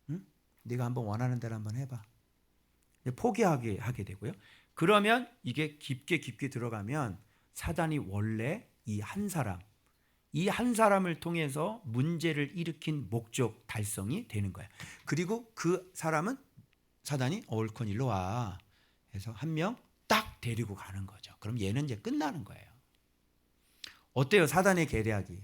Speaker 1: 응? 네가 한번 원하는 대로 한번 해봐. 포기하게 하게 되고요. 그러면 이게 깊게 들어가면 사단이 원래 이 한 사람을 통해서 문제를 일으킨 목적 달성이 되는 거예요. 그리고 그 사람은 사단이 옳건 일로 와 해서 한 명 딱 데리고 가는 거죠. 그럼 얘는 이제 끝나는 거예요. 어때요? 사단의 계략이.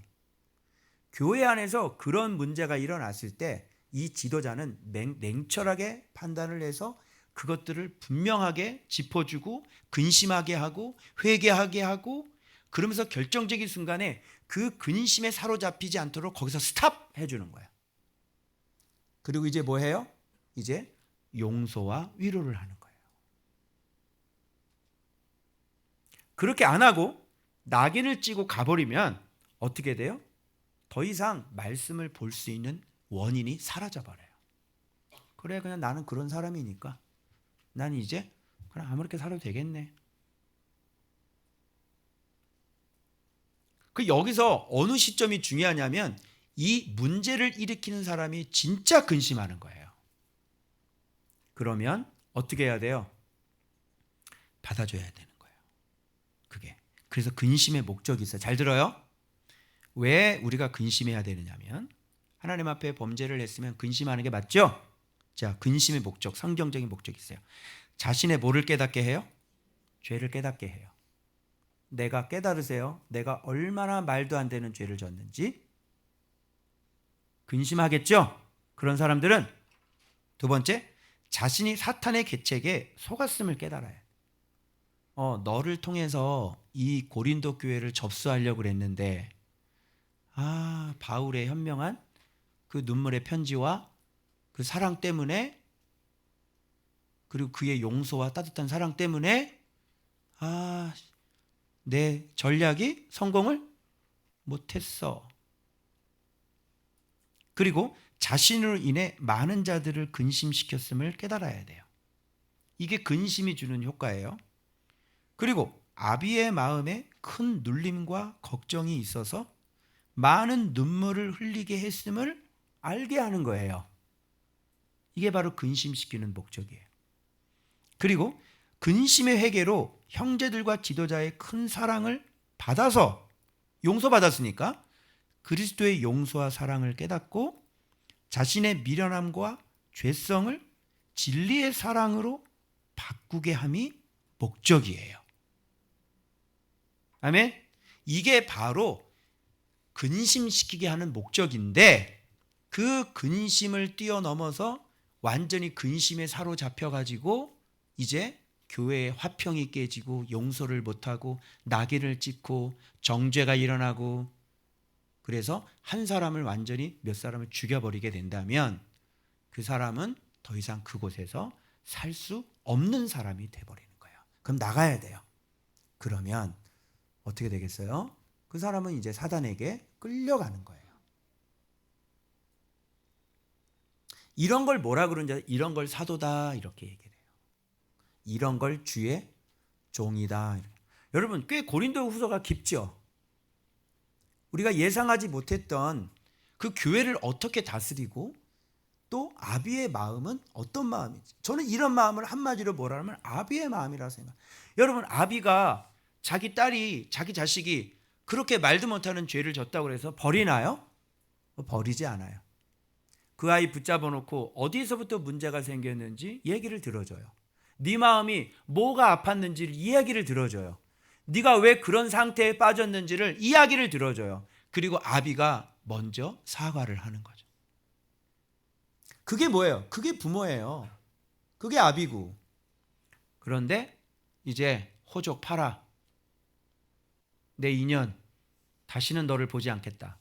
Speaker 1: 교회 안에서 그런 문제가 일어났을 때 이 지도자는 냉철하게 판단을 해서 그것들을 분명하게 짚어주고 근심하게 하고 회개하게 하고, 그러면서 결정적인 순간에 그 근심에 사로잡히지 않도록 거기서 스탑 해주는 거예요. 그리고 이제 뭐 해요? 이제 용서와 위로를 하는 거예요. 그렇게 안 하고 낙인을 찍고 가버리면 어떻게 돼요? 더 이상 말씀을 볼 수 있는 원인이 사라져버려요. 그래, 그냥 나는 그런 사람이니까 난 이제 그냥 아무렇게 살아도 되겠네. 그 여기서 어느 시점이 중요하냐면 이 문제를 일으키는 사람이 진짜 근심하는 거예요. 그러면 어떻게 해야 돼요? 받아줘야 되는 거예요. 그게. 그래서 근심의 목적이 있어요. 잘 들어요? 왜 우리가 근심해야 되느냐면 하나님 앞에 범죄를 했으면 근심하는 게 맞죠? 자, 근심의 목적, 성경적인 목적이 있어요. 자신의 뭐를 깨닫게 해요? 죄를 깨닫게 해요. 내가 깨달으세요. 내가 얼마나 말도 안 되는 죄를 졌는지 근심하겠죠? 그런 사람들은 두 번째, 자신이 사탄의 계책에 속았음을 깨달아야 돼. 너를 통해서 이 고린도 교회를 접수하려고 그랬는데 바울의 현명한 그 눈물의 편지와 그 사랑 때문에 그리고 그의 용서와 따뜻한 사랑 때문에 내 전략이 성공을 못했어. 그리고 자신으로 인해 많은 자들을 근심시켰음을 깨달아야 돼요. 이게 근심이 주는 효과예요. 그리고 아비의 마음에 큰 눌림과 걱정이 있어서 많은 눈물을 흘리게 했음을 알게 하는 거예요. 이게 바로 근심시키는 목적이에요. 그리고 근심의 회개로 형제들과 지도자의 큰 사랑을 받아서 용서받았으니까 그리스도의 용서와 사랑을 깨닫고 자신의 미련함과 죄성을 진리의 사랑으로 바꾸게 함이 목적이에요. 아멘? 이게 바로 근심시키게 하는 목적인데 그 근심을 뛰어넘어서 완전히 근심에 사로잡혀가지고 이제 교회의 화평이 깨지고 용서를 못하고 낙인을 찍고 정죄가 일어나고 그래서 한 사람을 완전히 몇 사람을 죽여버리게 된다면 그 사람은 더 이상 그곳에서 살 수 없는 사람이 돼버리는 거예요. 그럼 나가야 돼요. 그러면 어떻게 되겠어요? 그 사람은 이제 사단에게 끌려가는 거예요. 이런 걸 뭐라 그러는지 이런 걸 사도다 이렇게 얘기를 해요. 이런 걸 주의 종이다. 여러분 꽤 고린도 후서가 깊죠. 우리가 예상하지 못했던 그 교회를 어떻게 다스리고 또 아비의 마음은 어떤 마음인지 저는 이런 마음을 한마디로 뭐라 하면 아비의 마음이라고 생각해요. 여러분 아비가 자기 딸이 자기 자식이 그렇게 말도 못하는 죄를 졌다고 해서 버리나요? 버리지 않아요. 그 아이 붙잡아 놓고 어디서부터 문제가 생겼는지 얘기를 들어줘요. 네 마음이 뭐가 아팠는지를 이야기를 들어줘요. 네가 왜 그런 상태에 빠졌는지를 이야기를 들어줘요. 그리고 아비가 먼저 사과를 하는 거죠. 그게 뭐예요? 그게 부모예요. 그게 아비고. 그런데 이제 호적 팔아. 내 인연 다시는 너를 보지 않겠다.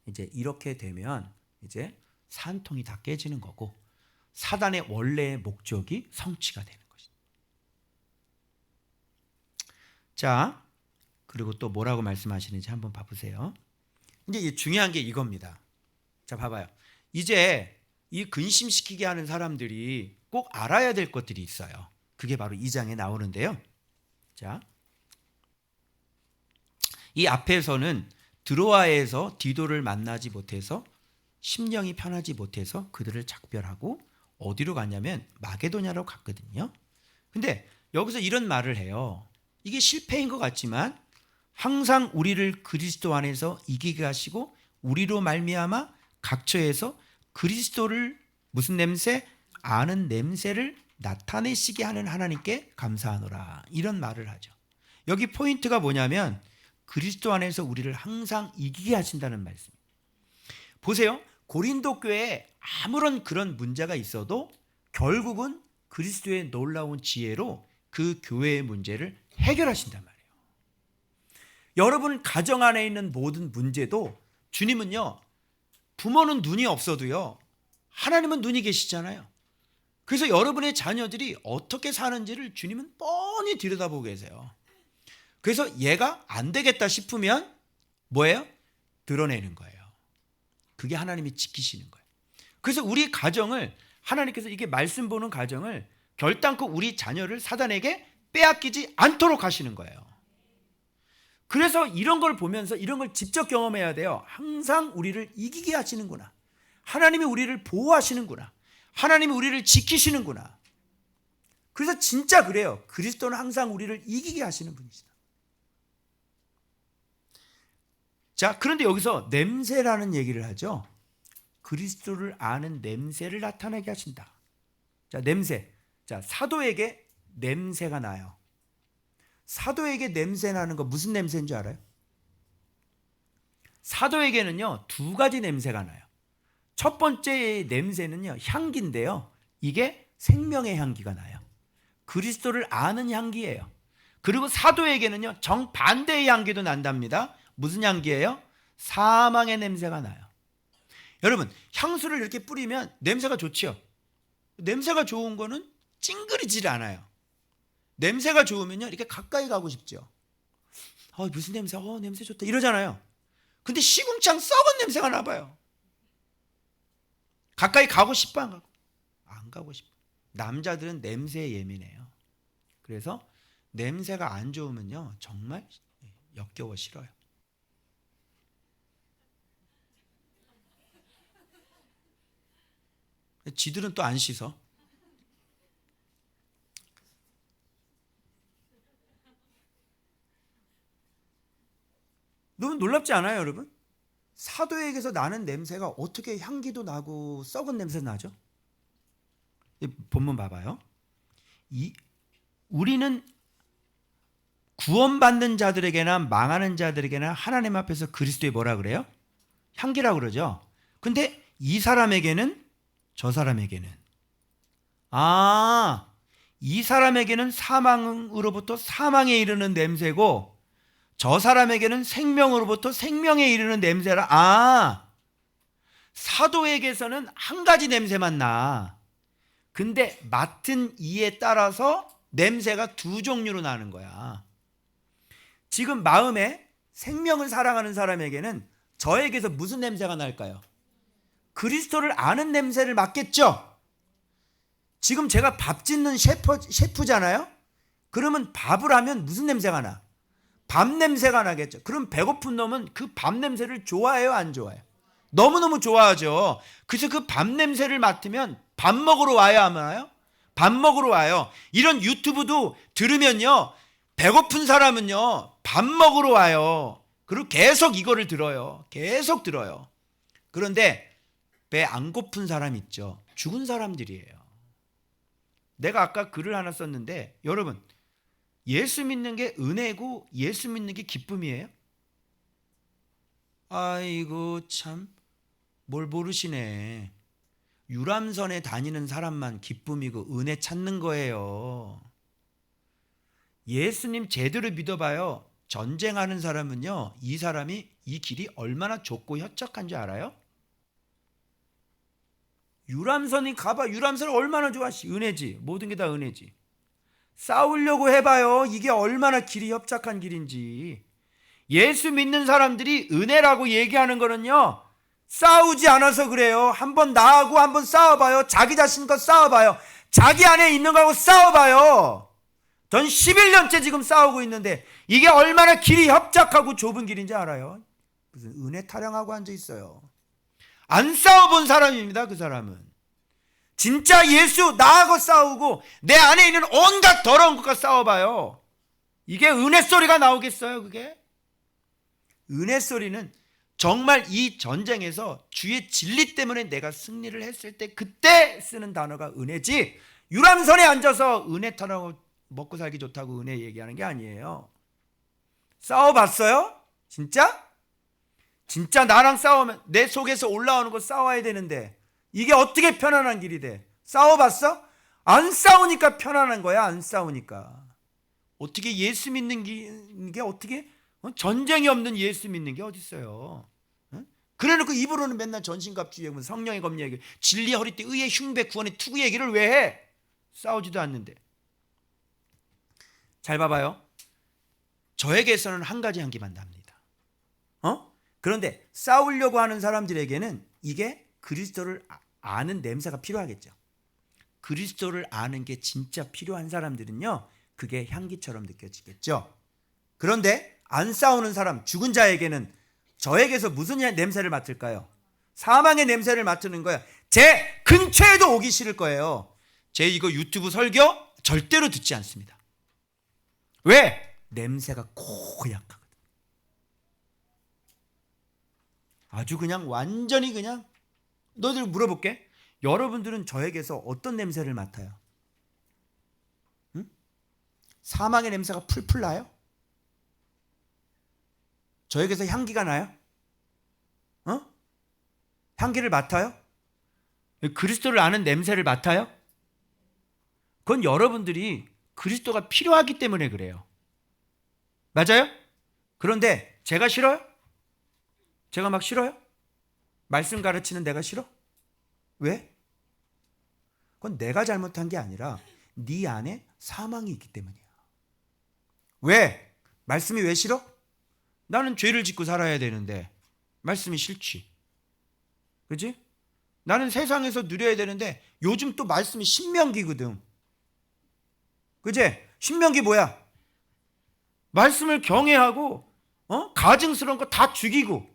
Speaker 1: 이제 이렇게 되면 이제 산통이 다 깨지는 거고 사단의 원래의 목적이 성취가 되는 것입니다. 자, 그리고 또 뭐라고 말씀하시는지 한번 봐보세요. 이제 중요한 게 이겁니다. 자, 봐봐요. 이제 이 근심시키게 하는 사람들이 꼭 알아야 될 것들이 있어요. 그게 바로 2장에 나오는데요. 자, 이 앞에서는 드로아에서 디도를 만나지 못해서 심령이 편하지 못해서 그들을 작별하고 어디로 갔냐면 마게도냐로 갔거든요. 근데 여기서 이런 말을 해요. 이게 실패인 것 같지만 항상 우리를 그리스도 안에서 이기게 하시고 우리로 말미암아 각처에서 그리스도를 무슨 냄새? 아는 냄새를 나타내시게 하는 하나님께 감사하노라. 이런 말을 하죠. 여기 포인트가 뭐냐면 그리스도 안에서 우리를 항상 이기게 하신다는 말씀. 보세요. 고린도 교회에 아무런 그런 문제가 있어도 결국은 그리스도의 놀라운 지혜로 그 교회의 문제를 해결하신단 말이에요. 여러분 가정 안에 있는 모든 문제도 주님은요. 부모는 눈이 없어도요. 하나님은 눈이 계시잖아요. 그래서 여러분의 자녀들이 어떻게 사는지를 주님은 뻔히 들여다보고 계세요. 그래서 얘가 안 되겠다 싶으면 뭐예요? 드러내는 거예요. 그게 하나님이 지키시는 거예요. 그래서 우리 가정을 하나님께서 이게 말씀 보는 가정을 결단코 우리 자녀를 사단에게 빼앗기지 않도록 하시는 거예요. 그래서 이런 걸 보면서 이런 걸 직접 경험해야 돼요. 항상 우리를 이기게 하시는구나. 하나님이 우리를 보호하시는구나. 하나님이 우리를 지키시는구나. 그래서 진짜 그래요. 그리스도는 항상 우리를 이기게 하시는 분이시다. 자, 그런데 여기서 냄새라는 얘기를 하죠. 그리스도를 아는 냄새를 나타나게 하신다. 자, 냄새. 자, 사도에게 냄새가 나요. 사도에게 냄새 나는 거 무슨 냄새인 줄 알아요? 사도에게는요, 두 가지 냄새가 나요. 첫 번째 냄새는요, 향기인데요. 이게 생명의 향기가 나요. 그리스도를 아는 향기예요. 그리고 사도에게는요, 정반대의 향기도 난답니다. 무슨 향기예요? 사망의 냄새가 나요. 여러분, 향수를 이렇게 뿌리면 냄새가 좋지요. 냄새가 좋은 거는 찡그리질 않아요. 냄새가 좋으면요, 이렇게 가까이 가고 싶죠. 무슨 냄새? 냄새 좋다 이러잖아요. 근데 시궁창 썩은 냄새가 나봐요. 가까이 가고 싶어 안 가고? 안 가고 싶어. 남자들은 냄새에 예민해요. 그래서 냄새가 안 좋으면요, 정말 역겨워 싫어요. 지들은 또 안 씻어. 너무 놀랍지 않아요, 여러분? 사도에게서 나는 냄새가 어떻게 향기도 나고 썩은 냄새 나죠? 본문 봐봐요. 우리는 구원받는 자들에게나 망하는 자들에게나 하나님 앞에서 그리스도의 뭐라 그래요? 향기라고 그러죠. 근데 이 사람에게는, 저 사람에게는, 이 사람에게는 사망으로부터 사망에 이르는 냄새고 저 사람에게는 생명으로부터 생명에 이르는 냄새라. 사도에게서는 한 가지 냄새만 나. 근데 맡은 이에 따라서 냄새가 두 종류로 나는 거야. 지금 마음에 생명을 사랑하는 사람에게는 저에게서 무슨 냄새가 날까요? 그리스도를 아는 냄새를 맡겠죠. 지금 제가 밥 짓는 셰프잖아요. 그러면 밥을 하면 무슨 냄새가 나? 밥 냄새가 나겠죠. 그럼 배고픈 놈은 그 밥 냄새를 좋아해요, 안 좋아해요? 너무너무 좋아하죠. 그래서 그 밥 냄새를 맡으면 밥 먹으러 와요, 안 와요? 밥 먹으러 와요. 이런 유튜브도 들으면요, 배고픈 사람은요, 밥 먹으러 와요. 그리고 계속 이거를 들어요. 계속 들어요. 그런데 배 안 고픈 사람 있죠. 죽은 사람들이에요. 내가 아까 글을 하나 썼는데, 여러분, 예수 믿는 게 은혜고 예수 믿는 게 기쁨이에요? 아이고 참, 뭘 모르시네. 유람선에 다니는 사람만 기쁨이고 은혜 찾는 거예요. 예수님 제대로 믿어봐요. 전쟁하는 사람은요, 이 사람이 이 길이 얼마나 좁고 협착한 줄 알아요? 유람선이 가봐. 유람선 얼마나 좋아. 은혜지. 모든 게 다 은혜지. 싸우려고 해봐요. 이게 얼마나 길이 협착한 길인지. 예수 믿는 사람들이 은혜라고 얘기하는 거는요, 싸우지 않아서 그래요. 한번 나하고 한번 싸워봐요. 자기 자신과 싸워봐요. 자기 안에 있는 거하고 싸워봐요. 전 11년째 지금 싸우고 있는데 이게 얼마나 길이 협착하고 좁은 길인지 알아요? 무슨 은혜 타령하고 앉아 있어요. 안 싸워본 사람입니다, 그 사람은. 진짜 예수 나하고 싸우고 내 안에 있는 온갖 더러운 것과 싸워봐요. 이게 은혜 소리가 나오겠어요, 그게? 은혜 소리는 정말 이 전쟁에서 주의 진리 때문에 내가 승리를 했을 때 그때 쓰는 단어가 은혜지, 유람선에 앉아서 은혜 타령하고 먹고 살기 좋다고 은혜 얘기하는 게 아니에요. 싸워봤어요? 진짜? 진짜 나랑 싸우면 내 속에서 올라오는 거 싸워야 되는데 이게 어떻게 편안한 길이 돼? 싸워봤어? 안 싸우니까 편안한 거야. 안 싸우니까. 어떻게 예수 믿는 게 어떻게 전쟁이 없는 예수 믿는 게 어디 있어요? 그래놓고 입으로는 맨날 전신갑주 얘기하면 성령의 검 얘기, 진리 허리띠 의의 흉배 구원의 투구 얘기를 왜 해? 싸우지도 않는데. 잘 봐봐요. 저에게서는 한 가지 향기만 납니다. 그런데 싸우려고 하는 사람들에게는 이게 그리스도를 아는 냄새가 필요하겠죠. 그리스도를 아는 게 진짜 필요한 사람들은요, 그게 향기처럼 느껴지겠죠. 그런데 안 싸우는 사람, 죽은 자에게는 저에게서 무슨 냄새를 맡을까요? 사망의 냄새를 맡는 거야. 제 근처에도 오기 싫을 거예요. 제 이거 유튜브 설교 절대로 듣지 않습니다. 왜? 냄새가 고약하거든. 아주 그냥 완전히 그냥. 너희들 물어볼게. 여러분들은 저에게서 어떤 냄새를 맡아요? 응? 사망의 냄새가 풀풀 나요? 저에게서 향기가 나요? 향기를 맡아요? 그리스도를 아는 냄새를 맡아요? 그건 여러분들이 그리스도가 필요하기 때문에 그래요. 맞아요? 그런데 제가 싫어요? 제가 막 싫어요? 말씀 가르치는 내가 싫어? 왜? 그건 내가 잘못한 게 아니라 네 안에 사망이 있기 때문이야. 왜? 말씀이 왜 싫어? 나는 죄를 짓고 살아야 되는데 말씀이 싫지. 그지? 나는 세상에서 누려야 되는데 요즘 또 말씀이 신명기거든. 그지? 신명기 뭐야? 말씀을 경외하고 가증스러운 거 다 죽이고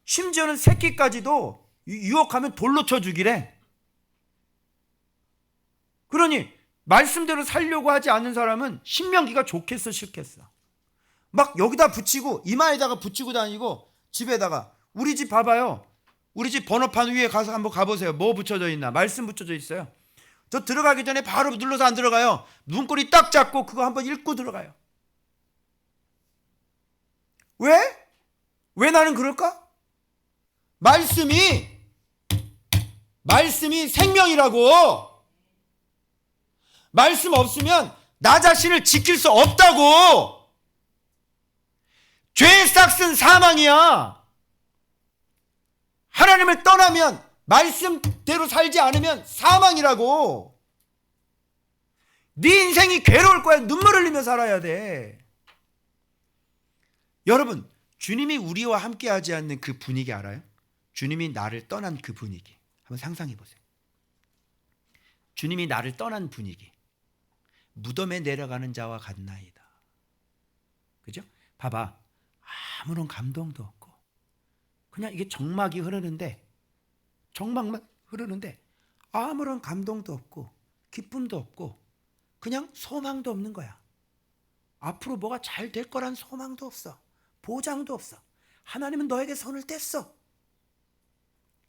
Speaker 1: 심지어는 새끼까지도 유혹하면 돌로 쳐 죽이래. 그러니 말씀대로 살려고 하지 않는 사람은 신명기가 좋겠어 싫겠어? 막 여기다 붙이고 이마에다가 붙이고 다니고 집에다가 우리 집 봐봐요. 우리 집 번호판 위에 가서 한번 가보세요. 뭐 붙여져 있나? 말씀 붙여져 있어요. 저 들어가기 전에 바로 눌러서 안 들어가요. 눈꼬리 딱 잡고 그거 한번 읽고 들어가요. 왜? 왜 나는 그럴까? 말씀이 생명이라고. 말씀 없으면 나 자신을 지킬 수 없다고. 죄의 싹은 사망이야. 하나님을 떠나면 말씀대로 살지 않으면 사망이라고. 네 인생이 괴로울 거야. 눈물 흘리며 살아야 돼. 여러분, 주님이 우리와 함께하지 않는 그 분위기 알아요? 주님이 나를 떠난 그 분위기 한번 상상해 보세요. 주님이 나를 떠난 분위기. 무덤에 내려가는 자와 같나이다. 그죠? 봐봐. 아무런 감동도 없고 그냥 이게 정막이 흐르는데 정막만 흐르는데 아무런 감동도 없고 기쁨도 없고 그냥 소망도 없는 거야. 앞으로 뭐가 잘 될 거란 소망도 없어. 보장도 없어. 하나님은 너에게 손을 뗐어.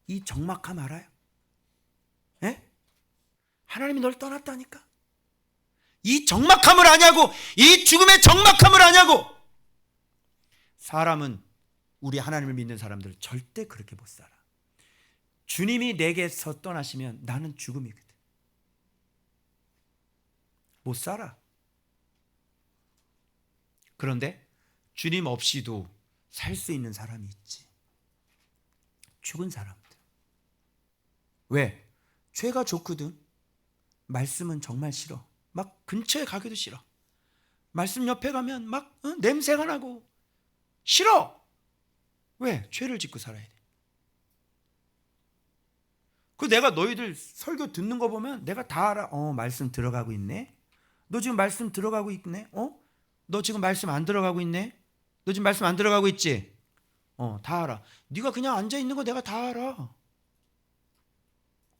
Speaker 1: 이 적막함 알아요? 예? 하나님이 널 떠났다니까. 이 적막함을 아냐고. 이 죽음의 적막함을 아냐고. 사람은 우리 하나님을 믿는 사람들 절대 그렇게 못 살아. 주님이 내게서 떠나시면 나는 죽음이거든. 못 살아. 그런데 주님 없이도 살 수 있는 사람이 있지. 죽은 사람들. 왜? 죄가 좋거든. 말씀은 정말 싫어. 막 근처에 가기도 싫어. 말씀 옆에 가면 막 냄새가 나고 싫어. 왜? 죄를 짓고 살아야 돼. 그 내가 너희들 설교 듣는 거 보면 내가 다 알아. 말씀 들어가고 있네. 너 지금 말씀 들어가고 있네. 너 지금 말씀 안 들어가고 있네. 너 지금 말씀 안 들어가고 있지. 다 알아. 네가 그냥 앉아 있는 거 내가 다 알아.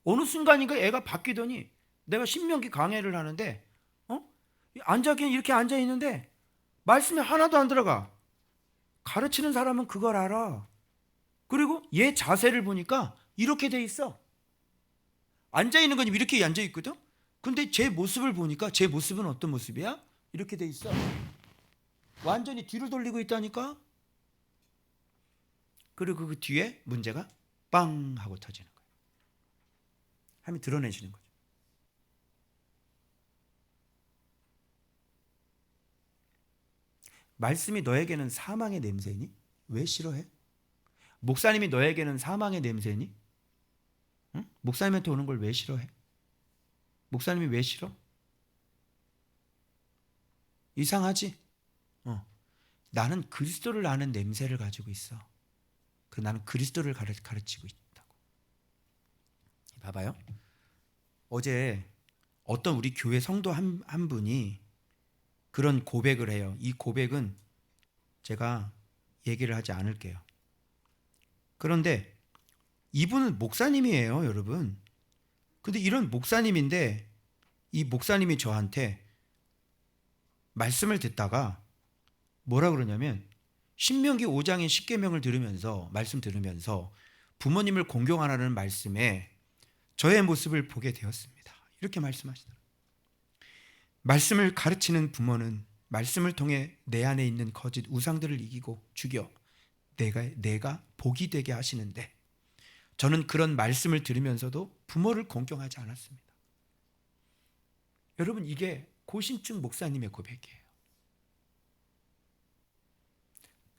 Speaker 1: 어느 순간인가 애가 바뀌더니 내가 신명기 강해를 하는데 앉아긴 이렇게 앉아 있는데 말씀이 하나도 안 들어가. 가르치는 사람은 그걸 알아. 그리고 얘 자세를 보니까 이렇게 돼 있어. 앉아 있는 건 이렇게 앉아 있거든. 근데 제 모습을 보니까 제 모습은 어떤 모습이야? 이렇게 돼 있어. 완전히 뒤를 돌리고 있다니까. 그리고 그 뒤에 문제가 빵 하고 터지는 거예요. 하나님이 드러내시는 거죠. 말씀이 너에게는 사망의 냄새니? 왜 싫어해? 목사님이 너에게는 사망의 냄새니? 응? 목사님한테 오는 걸 왜 싫어해? 목사님이 왜 싫어? 이상하지? 나는 그리스도를 아는 냄새를 가지고 있어. 나는 그리스도를 가르치고 있다고. 봐봐요. 어제 어떤 우리 교회 성도 한 분이 그런 고백을 해요. 이 고백은 제가 얘기를 하지 않을게요. 그런데 이분은 목사님이에요, 여러분. 근데 이런 목사님인데 이 목사님이 저한테 말씀을 듣다가 뭐라 그러냐면 신명기 5장의 십계명을 들으면서 말씀 들으면서 부모님을 공경하라는 말씀에 저의 모습을 보게 되었습니다. 이렇게 말씀하시더라고요. 말씀을 가르치는 부모는 말씀을 통해 내 안에 있는 거짓 우상들을 이기고 죽여 내가 복이 되게 하시는데 저는 그런 말씀을 들으면서도 부모를 공경하지 않았습니다. 여러분, 이게 고신증 목사님의 고백이에요.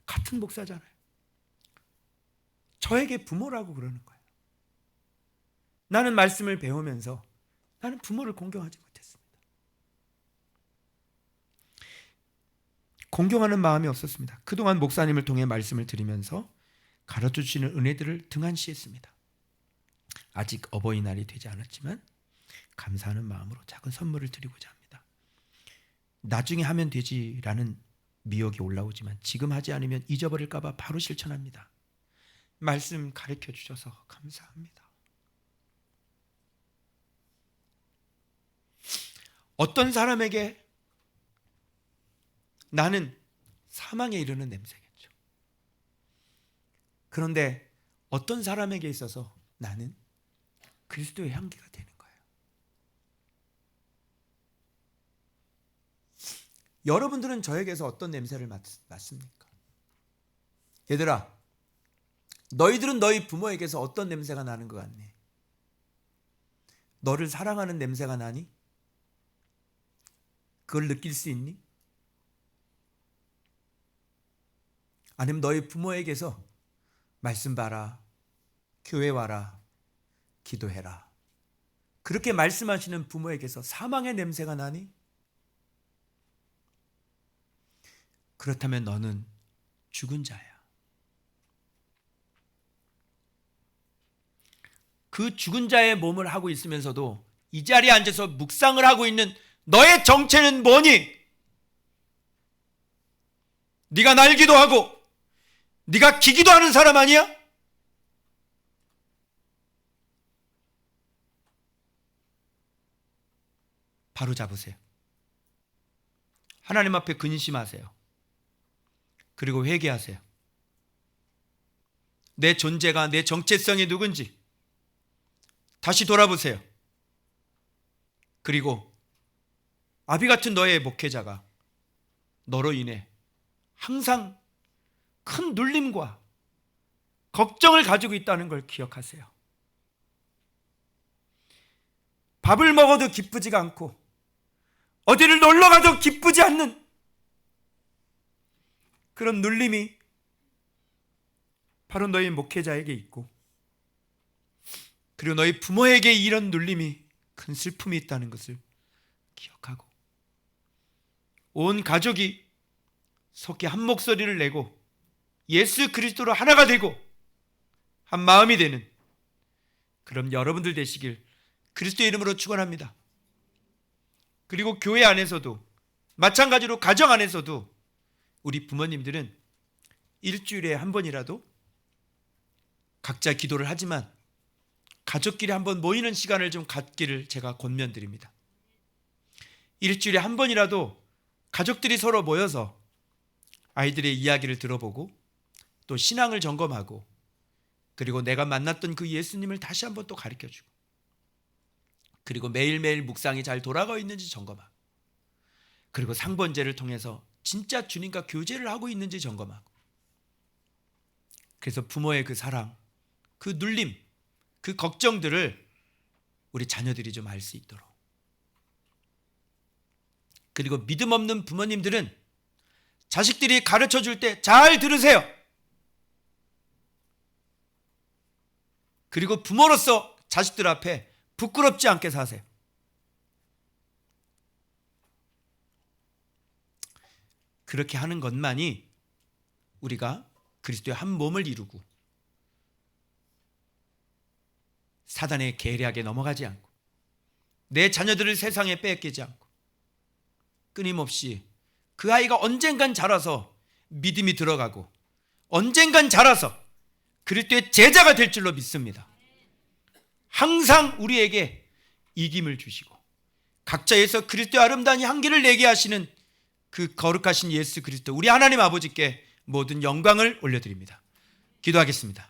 Speaker 1: 같은 목사잖아요. 저에게 부모라고 그러는 거예요. 나는 말씀을 배우면서 나는 부모를 공경하지 못했습니다. 공경하는 마음이 없었습니다. 그동안 목사님을 통해 말씀을 들으면서 가르쳐 주시는 은혜들을 등한시했습니다. 아직 어버이날이 되지 않았지만 감사하는 마음으로 작은 선물을 드리고자 합니다. 나중에 하면 되지라는 미혹이 올라오지만 지금 하지 않으면 잊어버릴까 봐 바로 실천합니다. 말씀 가르쳐 주셔서 감사합니다. 어떤 사람에게 나는 사망에 이르는 냄새겠죠. 그런데 어떤 사람에게 있어서 나는 그리스도의 향기가 되는 거예요. 여러분들은 저에게서 어떤 냄새를 맡습니까? 얘들아, 너희들은 너희 부모에게서 어떤 냄새가 나는 것 같니? 너를 사랑하는 냄새가 나니? 그걸 느낄 수 있니? 아니면 너희 부모에게서 말씀 봐라, 교회 와라, 기도해라, 그렇게 말씀하시는 부모에게서 사망의 냄새가 나니? 그렇다면 너는 죽은 자야. 그 죽은 자의 몸을 하고 있으면서도 이 자리에 앉아서 묵상을 하고 있는 너의 정체는 뭐니? 네가 날기도 하고 네가 기기도 하는 사람 아니야? 바로 잡으세요. 하나님 앞에 근심하세요. 그리고 회개하세요. 내 존재가, 내 정체성이 누군지 다시 돌아보세요. 그리고 아비 같은 너의 목회자가 너로 인해 항상 큰 눌림과 걱정을 가지고 있다는 걸 기억하세요. 밥을 먹어도 기쁘지가 않고 어디를 놀러 가도 기쁘지 않는 그런 눌림이 바로 너희 목회자에게 있고, 그리고 너희 부모에게 이런 눌림이, 큰 슬픔이 있다는 것을 기억하고 온 가족이 속히 한 목소리를 내고 예수 그리스도로 하나가 되고 한 마음이 되는 그럼 여러분들 되시길 그리스도의 이름으로 축원합니다. 그리고 교회 안에서도 마찬가지로 가정 안에서도 우리 부모님들은 일주일에 한 번이라도 각자 기도를 하지만 가족끼리 한번 모이는 시간을 좀 갖기를 제가 권면드립니다. 일주일에 한 번이라도 가족들이 서로 모여서 아이들의 이야기를 들어보고 또 신앙을 점검하고 그리고 내가 만났던 그 예수님을 다시 한번 또 가르쳐주고 그리고 매일매일 묵상이 잘 돌아가고 있는지 점검하고 그리고 상번제를 통해서 진짜 주님과 교제를 하고 있는지 점검하고 그래서 부모의 그 사랑, 그 눌림, 그 걱정들을 우리 자녀들이 좀 알 수 있도록 그리고 믿음 없는 부모님들은 자식들이 가르쳐 줄 때 잘 들으세요. 그리고 부모로서 자식들 앞에 부끄럽지 않게 사세요. 그렇게 하는 것만이 우리가 그리스도의 한 몸을 이루고 사단의 계략에 넘어가지 않고 내 자녀들을 세상에 빼앗기지 않고 끊임없이 그 아이가 언젠간 자라서 믿음이 들어가고 언젠간 자라서 그리스도의 제자가 될 줄로 믿습니다. 항상 우리에게 이김을 주시고 각자에서 그리스도의 아름다운 향기를 내게 하시는 그 거룩하신 예수 그리스도 우리 하나님 아버지께 모든 영광을 올려드립니다. 기도하겠습니다.